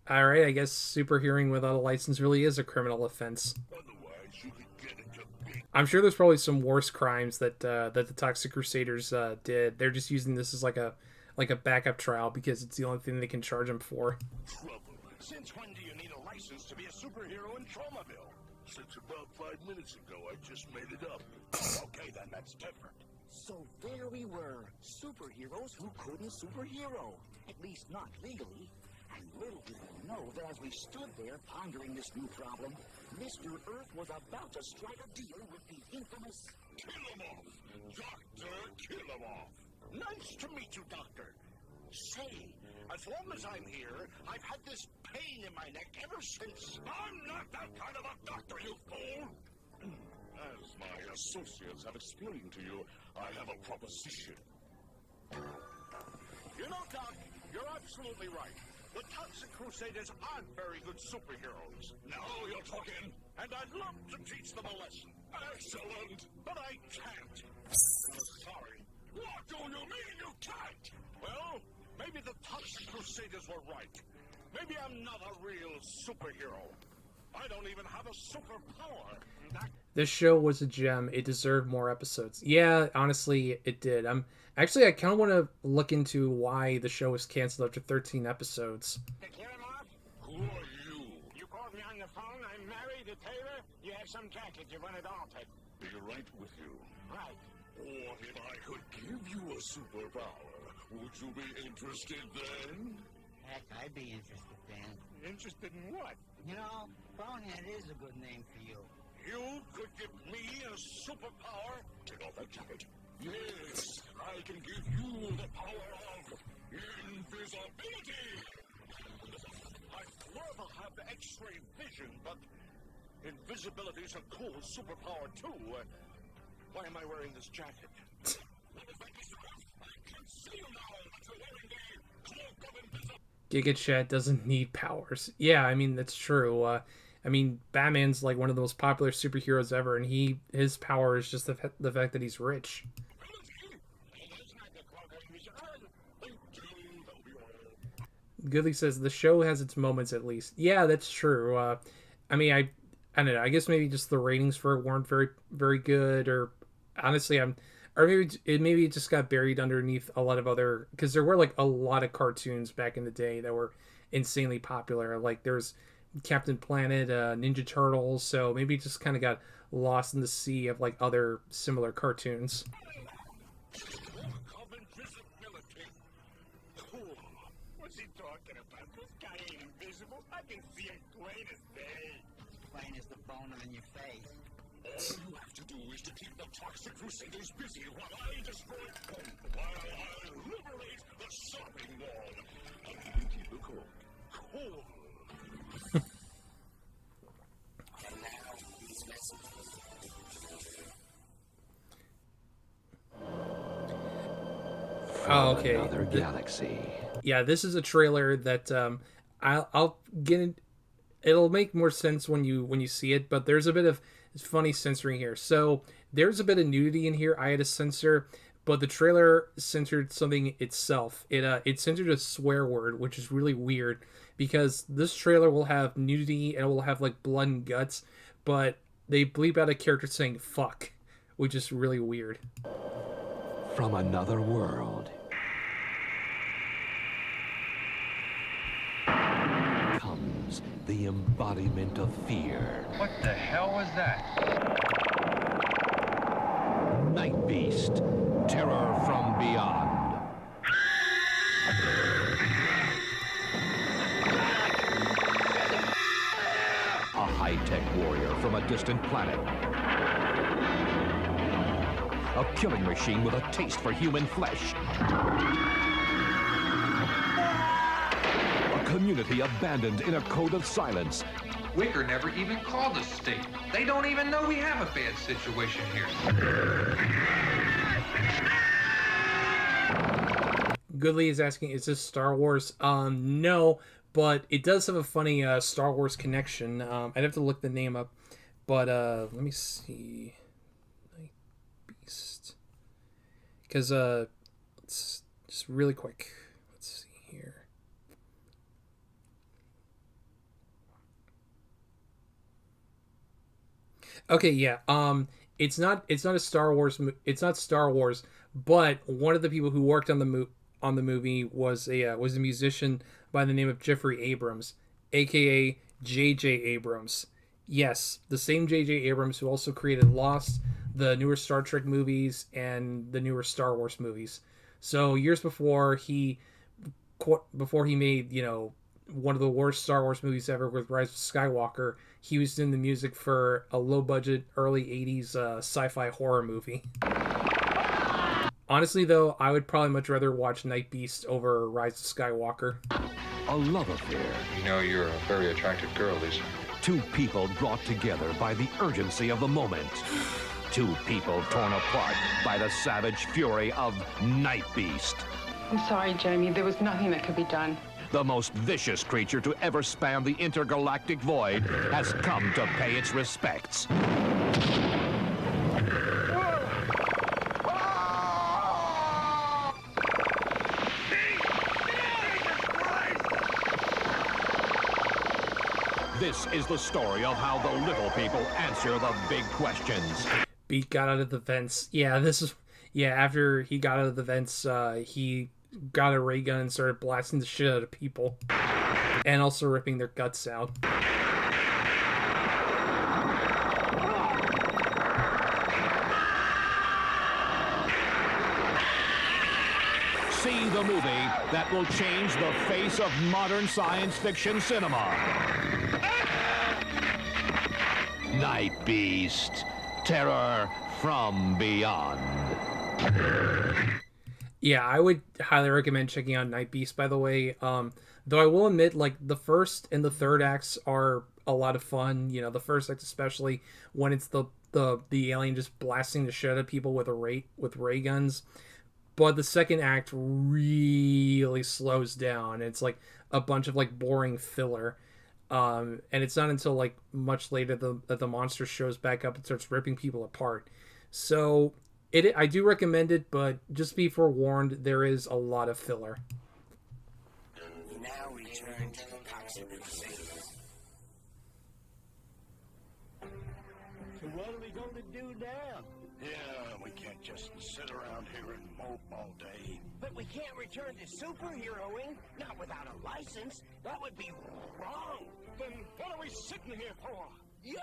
Alright, I guess superheroing without a license really is a criminal offense. Otherwise, you could get into big... I'm sure there's probably some worse crimes that that the Toxic Crusaders did. They're just using this as like a backup trial because it's the only thing they can charge them for. trouble. Since when do you need a license to be a superhero in Tromaville? Since about 5 minutes ago, I just made it up. Okay, then that's different. So there we were, superheroes who couldn't superhero, at least not legally. And little did we know that as we stood there pondering this new problem, Mr. Earth was about to strike a deal with the infamous... Killamoff! Dr. Killamoff! Nice to meet you, Doctor. Say, as long as I'm here, I've had this pain in my neck ever since... I'm not that kind of a doctor, you fool! As my associates have explained to you, I have a proposition. You know, Doc, you're absolutely right. The Toxic Crusaders aren't very good superheroes. Now you're talking. And I'd love to teach them a lesson. Excellent. But I can't. Sorry. What do you mean you can't? Well, maybe the Toxic Crusaders were right. Maybe I'm not a real superhero. I don't even have a superpower. This show was a gem. It deserved more episodes. Yeah, honestly, it did. I kind of want to look into why the show was canceled after 13 episodes. Who are you? You called me on the phone. I'm married, a tailor. You have some jacket. You want it altered. Be right with you. Right. Or if I could give you a superpower, would you be interested then? Heck, I'd be interested then. Interested in what? You know, Bonehead is a good name for you. You could give me a superpower? Take off that jacket. Yes, I can give you the power of invisibility. I'd rather have the X-ray vision, but invisibility's a cool superpower too. Why am I wearing this jacket? I can see you now that you're wearing the cloak of invisibility. Giga Chat doesn't need powers. Yeah, I mean, that's true. Batman's like one of the most popular superheroes ever, and his power is just the fact that he's rich. Goodley says the show has its moments at least. Yeah, that's true. I don't know. I guess maybe just the ratings for it weren't very, very good, or honestly, maybe it just got buried underneath a lot of other, because there were like a lot of cartoons back in the day that were insanely popular. Like there's Captain Planet, Ninja Turtles, so maybe it just kind of got lost in the sea of like other similar cartoons. What's he talking about? This guy ain't invisible. I can see him plain as day. Plain as the bone on your face. All you have to do is to keep the Toxic Crusaders busy while I destroy them, while I liberate the shopping mall. And keep the cold. Cool. Oh, okay. Another galaxy. Yeah, this is a trailer that I'll get. It'll make more sense when you see it, but there's a bit of funny censoring here. So there's a bit of nudity in here. I had to censor, but the trailer censored something itself. It censored a swear word, which is really weird because this trailer will have nudity and it will have like blood and guts, but they bleep out a character saying "fuck," which is really weird. From another world comes the embodiment of fear. What the hell was that? Night Beast, terror from beyond. A high-tech warrior from a distant planet. A killing machine with a taste for human flesh. A community abandoned in a code of silence. Wicker never even called us state. They don't even know we have a bad situation here. Goodley is asking, is this Star Wars? No, but it does have a funny Star Wars connection. I'd have to look the name up, but let me see. Because, let's just really quick. Let's see here. Okay, yeah. It's not a Star Wars. It's not Star Wars, but one of the people who worked on the movie was a musician by the name of Jeffrey Abrams, aka J.J. Abrams. Yes, the same J.J. Abrams who also created Lost, the newer Star Trek movies, and the newer Star Wars movies. So years before he made, one of the worst Star Wars movies ever with Rise of Skywalker, he was in the music for a low-budget, early 80s sci-fi horror movie. Honestly, though, I would probably much rather watch Night Beast over Rise of Skywalker. A love affair. You know you're a very attractive girl, Lisa. Two people brought together by the urgency of the moment. Two people torn apart by the savage fury of Night Beast. I'm sorry, Jamie. There was nothing that could be done. The most vicious creature to ever span the intergalactic void has come to pay its respects. This is the story of how the little people answer the big questions. Beat got out of the vents. Yeah, this is... Yeah, after he got out of the vents, he got a ray gun and started blasting the shit out of people. And also ripping their guts out. See the movie that will change the face of modern science fiction cinema. Night Beast. Terror from Beyond. Yeah, I would highly recommend checking out Night Beast, by the way. Though I will admit, like, the first and the third acts are a lot of fun. You know, the first act especially, when it's the alien just blasting the shit out of people with ray guns. But the second act really slows down. It's like a bunch of like boring filler. And it's not until like much later that the monster shows back up and starts ripping people apart. So I do recommend it, but just be forewarned, there is a lot of filler. Now return to the Toxic Crusaders. So what are we going to do now? Yeah, we can't just sit around here and mope all day. But we can't return to superheroing, not without a license. That would be wrong. Then what are we sitting here for? Yeah!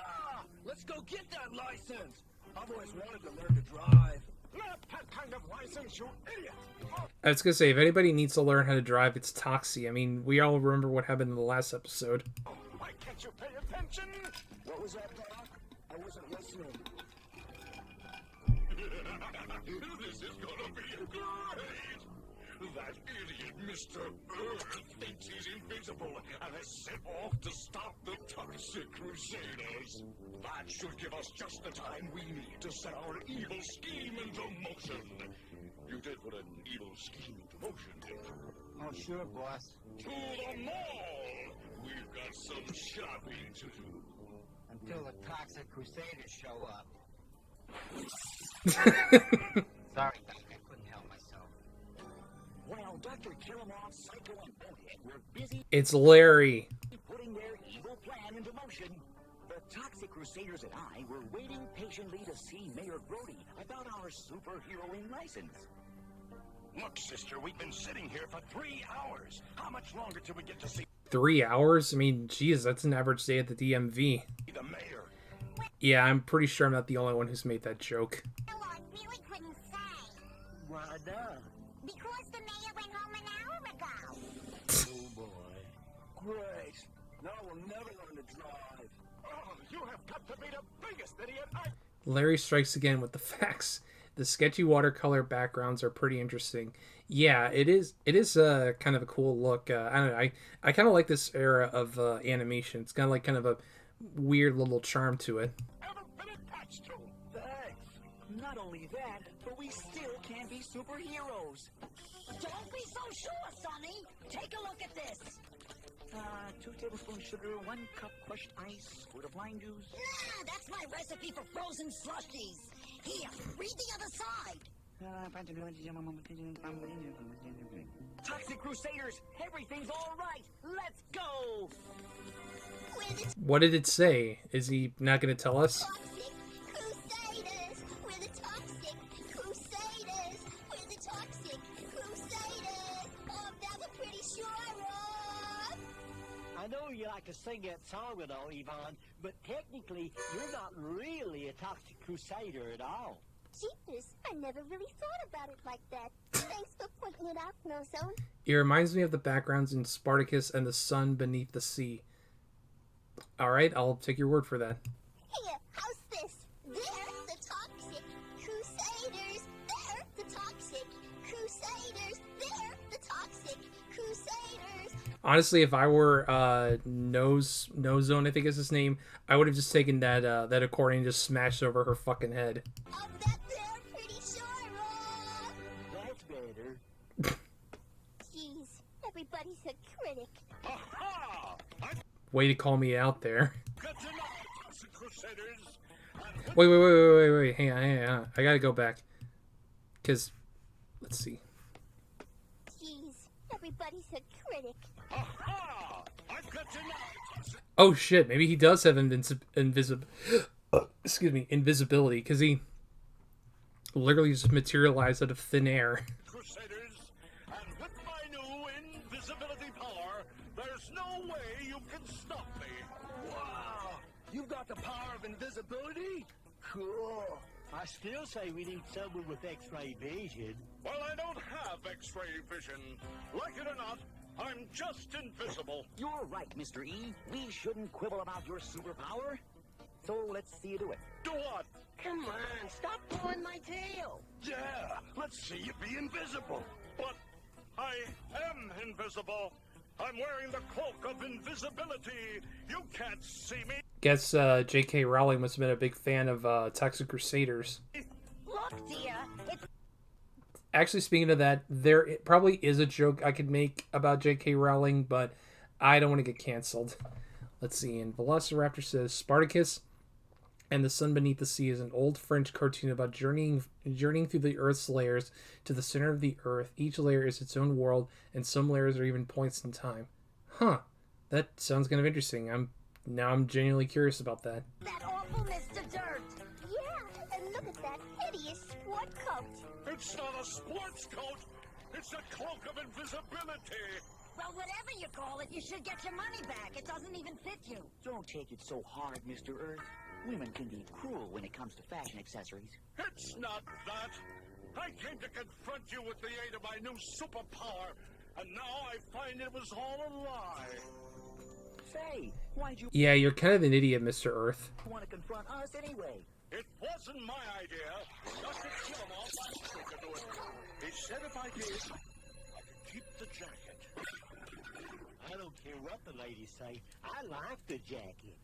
Let's go get that license! I've always wanted to learn to drive. Not that kind of license, you idiot! I was gonna say, if anybody needs to learn how to drive, it's Toxie. I mean, we all remember what happened in the last episode. Why can't you pay attention? What was that, Doc? I wasn't listening. This is gonna be great! That idiot Mr. Earth thinks he's invincible and has set off to stop the Toxic Crusaders. That should give us just the time we need to set our evil scheme into motion. You did put an evil scheme into motion, didn't you? Oh, sure, boss. To the mall! We've got some shopping to do. Until the Toxic Crusaders show up. Sorry, Doc, I couldn't help myself. While Dr. Killamoff, Psycho, and Bonehead were busy It's Larry. putting their evil plan into motion, the Toxic Crusaders and I were waiting patiently to see Mayor Brody about our superheroing license. Look, sister, we've been sitting here for 3 hours. How much longer till we get to see 3 hours? I mean, geez, that's an average day at the DMV. the mayor? Yeah, I'm pretty sure I'm not the only one who's made that joke. No, I really couldn't say. Why not? Because the mayor went home an hour ago. Oh, boy. Great. Now we'll never learn to drive. Oh, you have got to be the biggest idiot Larry strikes again with the facts. The sketchy watercolor backgrounds are pretty interesting. Yeah, it is kind of a cool look. I don't know. I kind of like this era of animation. It's got like kind of a weird little charm to it. Thanks. Not only that, but we still can be superheroes. Don't be so sure, Sonny. Take a look at this. 2 tablespoons sugar, 1 cup crushed ice, squirt of lime juice. Nah, that's my recipe for frozen slushies. Here, read the other side. Toxic Crusaders, everything's all right. Let's go. What did it say? Is he not going to tell us? Crusaders! We're the Toxic Crusaders! We're the Toxic Crusaders! Oh, that was pretty sure of. I know you like to sing that song and all, Yvonne, but technically, you're not really a Toxic Crusader at all. Jeepers, I never really thought about it like that. Thanks for pointing it out, Millzone. It reminds me of the backgrounds in Spartacus and the Sun Beneath the Sea. Alright, I'll take your word for that. Here, how's this? They're the Toxic Crusaders. They're the Toxic Crusaders. They're the Toxic Crusaders. Honestly, if I were Nose Zone, I think is his name, I would have just taken that that accordion and just smashed over her fucking head. That's better. Jeez, everybody's a critic. Way to call me out there. Good to know, Toxic Crusaders. Wait. Hang on. I gotta go back. Because, let's see. Jeez, everybody's a critic. Aha! I've got to know, Toxic. Oh shit, maybe he does have invisibility, because he literally just materialized out of thin air. Crusaders, and with my new invisibility power, there's no way you can stop me. Wow! You've got the power of invisibility? Cool. I still say we need someone with X-ray vision. Well, I don't have X-ray vision. Like it or not, I'm just invisible. You're right, Mr. E. We shouldn't quibble about your superpower. So let's see you do it. Do what? Come on, stop pulling my tail. Yeah, let's see you be invisible. But I am invisible. I'm wearing the cloak of invisibility. You can't see me. Guess J.K. Rowling must have been a big fan of Toxic Crusaders. Look, dear, it's... Actually, speaking of that, there probably is a joke I could make about J.K. Rowling, but I don't want to get canceled. Let's see. And Velociraptor says, Spartacus and the Sun Beneath the Sea is an old French cartoon about journeying through the Earth's layers to the center of the Earth. Each layer is its own world, and some layers are even points in time. Huh. That sounds kind of interesting. I'm genuinely curious about that. That awful Mr. Dirt. Yeah, and look at that hideous sport coat. It's not a sports coat. It's a cloak of invisibility. Well, whatever you call it, you should get your money back. It doesn't even fit you. Don't take it so hard, Mr. Earth. Women can be cruel when it comes to fashion accessories. It's not that. I came to confront you with the aid of my new superpower, and now I find it was all a lie. Say, why'd you... Yeah, you're kind of an idiot, Mr. Earth. want to confront us anyway? It wasn't my idea. Dr. Killamoff asked me to do it. He said if I did, I could keep the jacket. I don't care what the ladies say. I like the jacket.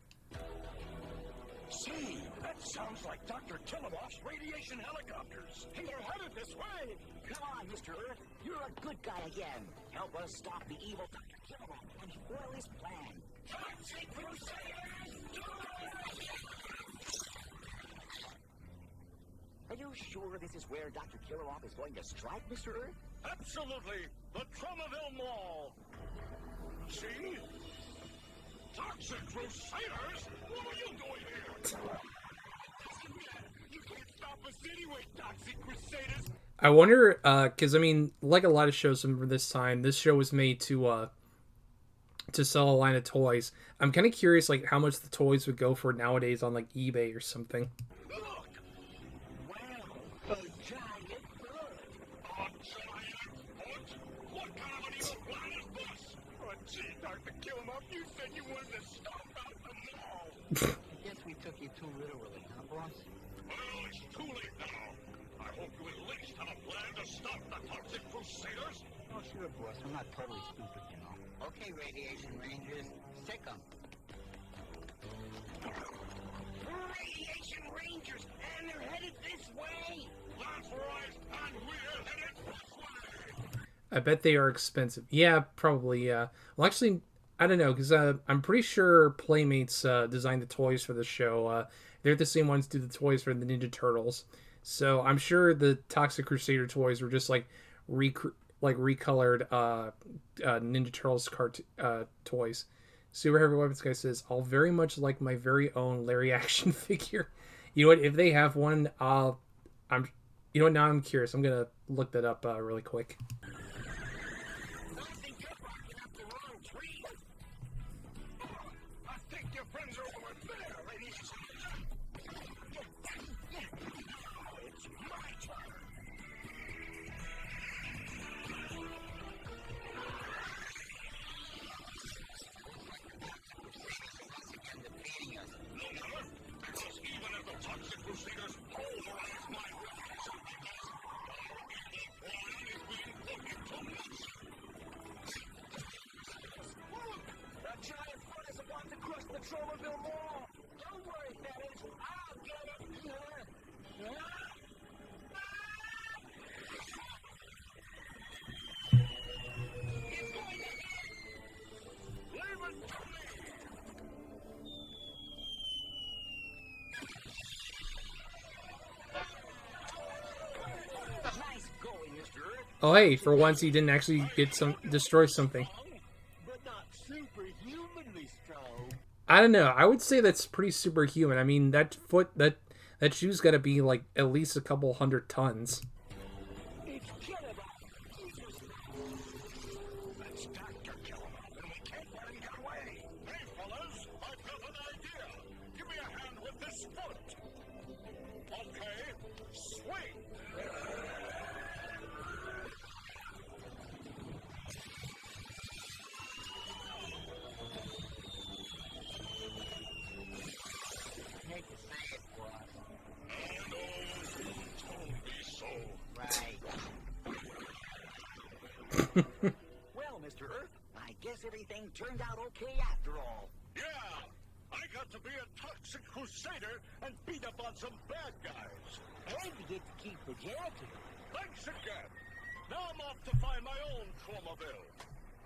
See, that sounds like Dr. Killamoff's radiation helicopters. Hey, they're headed this way. Come on, Mr. Earth. You're a good guy again. Help us stop the evil Dr. Killamoff and foil his plan. Toxic Crusaders! Are you sure this is where Dr. Killamoff is going to strike, Mr. Earth? Absolutely. The Tromaville Mall. See? Toxic Crusaders? What are you doing here? You can't stop us anyway, Toxic Crusaders. I wonder, because I mean, like a lot of shows from this time, this show was made to sell a line of toys. I'm kind of curious, like, how much the toys would go for nowadays on like eBay or something. Guess we took you too literally, huh, boss? Well, it's too late now. I hope you at least have a plan to stop the Toxic Crusaders. Oh, sure, boss. I'm not totally stupid, you know. Okay, Radiation Rangers, sick 'em. Radiation Rangers, and they're headed this way. That's right, and we're headed this way. I bet they are expensive. Yeah, probably, yeah. Well, actually, I don't know, because I'm pretty sure Playmates designed the toys for the show. They're the same ones who do the toys for the Ninja Turtles. So I'm sure the Toxic Crusader toys were just like recolored Ninja Turtles toys. Super Heavy Weapons guy says, I'll very much like my very own Larry action figure. You know what? If they have one, you know what? Now I'm curious. I'm gonna look that up really quick. Tromaville Mall! Don't worry, fellas. I'll get it. Nice going, Mr. Earth. Oh, hey, for once he didn't actually destroy something. But not superhumanly strong. I don't know. I would say that's pretty superhuman. I mean, that shoe's got to be like at least a couple 100 tons. It's Canada. That's Dr. Killamon, and we can't let him get away. Hey, fellas, I've got an idea. Give me a hand with this foot. Okay, swing. Hate to say it, boss. And don't be so. Right. Well, Mr. Earth, I guess everything turned out okay after all. Yeah, I got to be a Toxic Crusader and beat up on some bad guys. And you get to keep the jacket. Thanks again. Now I'm off to find my own Chromaville.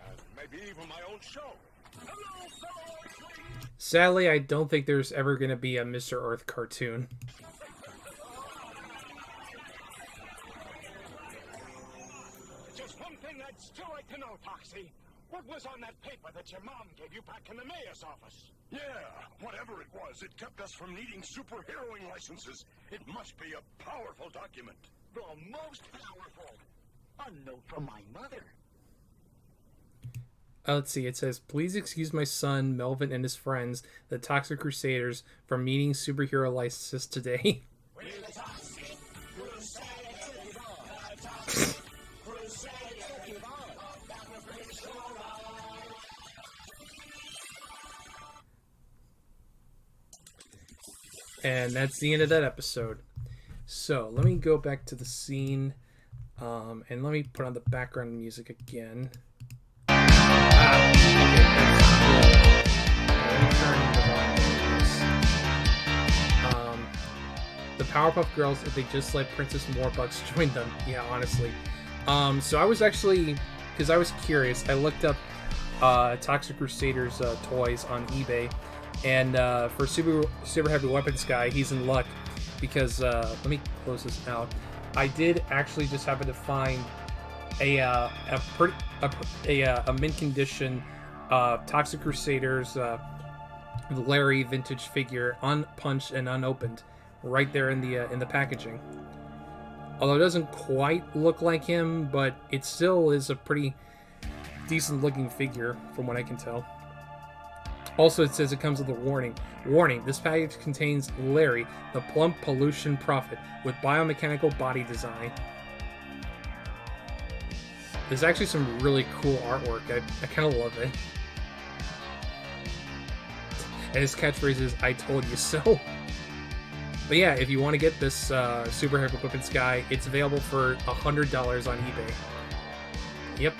And maybe even my own show. Hello, fellow Earthlings. Sadly, I don't think there's ever going to be a Mr. Earth cartoon. Just one thing I'd still like to know, Toxie. What was on that paper that your mom gave you back in the mayor's office? Yeah, whatever it was, it kept us from needing superheroing licenses. It must be a powerful document. The most powerful. A note from my mother. Let's see. It says, "Please excuse my son Melvin and his friends, the Toxic Crusaders, from needing superhero licenses today." And that's the end of that episode. So let me go back to the scene, and let me put on the background music again. The Powerpuff Girls, if they just let Princess Morbucks join them. Yeah, honestly. So I was actually, because I was curious, I looked up Toxic Crusaders toys on eBay, and for Super Heavy Weapons guy, he's in luck, because let me close this out. I did actually just happen to find a mint condition Toxic Crusaders Larry vintage figure, unpunched and unopened, right there in the packaging. Although it doesn't quite look like him, but it still is a pretty decent looking figure from what I can tell. Also, it says it comes with a warning. Warning, this package contains Larry, the plump pollution prophet, with biomechanical body design. There's actually some really cool artwork. I kind of love it. And his catchphrase is, "I told you so." But yeah, if you want to get this Super Heavy Weapons guy, it's available for $100 on eBay. Yep.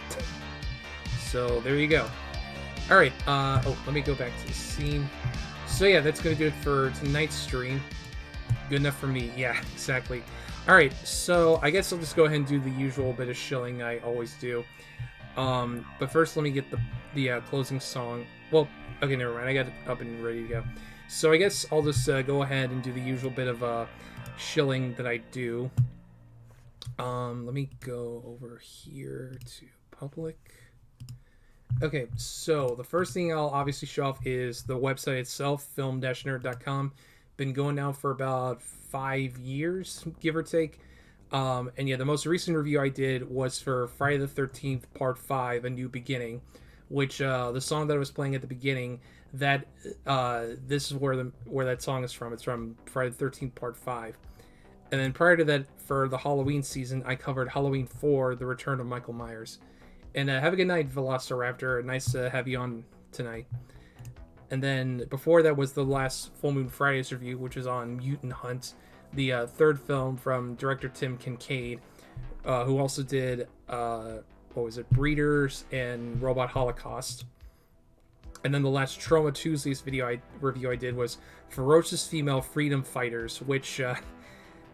So there you go. Alright, let me go back to the scene. So yeah, that's going to do it for tonight's stream. Good enough for me. Yeah, exactly. Alright, so I guess I'll just go ahead and do the usual bit of shilling I always do. But first let me get the closing song. Well, okay, never mind. I got it up and ready to go. So I guess I'll just go ahead and do the usual bit of shilling that I do. Let me go over here to public. Okay, so the first thing I'll obviously show off is the website itself, film-nerd.com. Been going now for about 5 years, give or take. And yeah, the most recent review I did was for Friday the 13th, Part 5, A New Beginning, which the song that I was playing at the beginning, that this is where that song is from. It's from Friday the 13th, Part 5. And then prior to that, for the Halloween season, I covered Halloween 4, The Return of Michael Myers. And have a good night, Velociraptor. Nice to have you on tonight. And then before that was the last Full Moon Fridays review, which was on Mutant Hunt, the third film from director Tim Kincaid, who also did, Breeders and Robot Holocaust. And then the last Trauma Tuesdays review I did was Ferocious Female Freedom Fighters, which,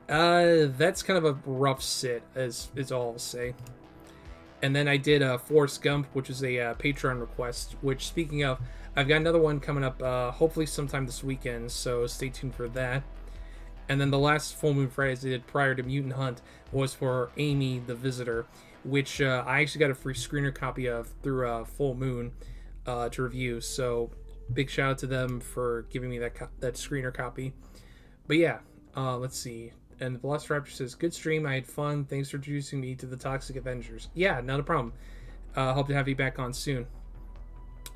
that's kind of a rough sit, is all I'll say. And then I did Forrest Gump, which is a Patreon request, which, speaking of, I've got another one coming up hopefully sometime this weekend, so stay tuned for that. And then the last Full Moon Fridays I did prior to Mutant Hunt was for Amy the Visitor, which I actually got a free screener copy of through Full Moon to review. So big shout out to them for giving me that screener copy. But yeah, let's see. And the Velociraptor says, good stream, I had fun. Thanks for introducing me to the Toxic Avengers. Yeah, not a problem. Hope to have you back on soon.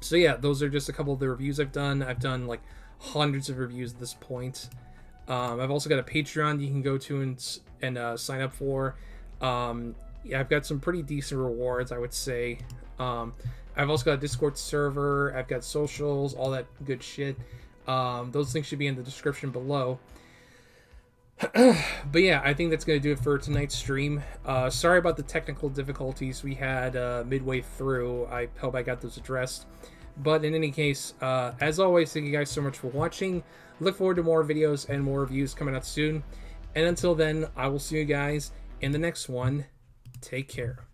So yeah, those are just a couple of the reviews I've done. I've done like hundreds of reviews at this point. I've also got a Patreon you can go to and sign up for. Yeah, I've got some pretty decent rewards, I would say. I've also got a Discord server. I've got socials, all that good shit. Those things should be in the description below. But yeah, I think that's going to do it for tonight's stream. Sorry about the technical difficulties we had midway through. I hope I got those addressed. But in any case, as always, thank you guys so much for watching. Look forward to more videos and more reviews coming out soon. And until then, I will see you guys in the next one. Take care.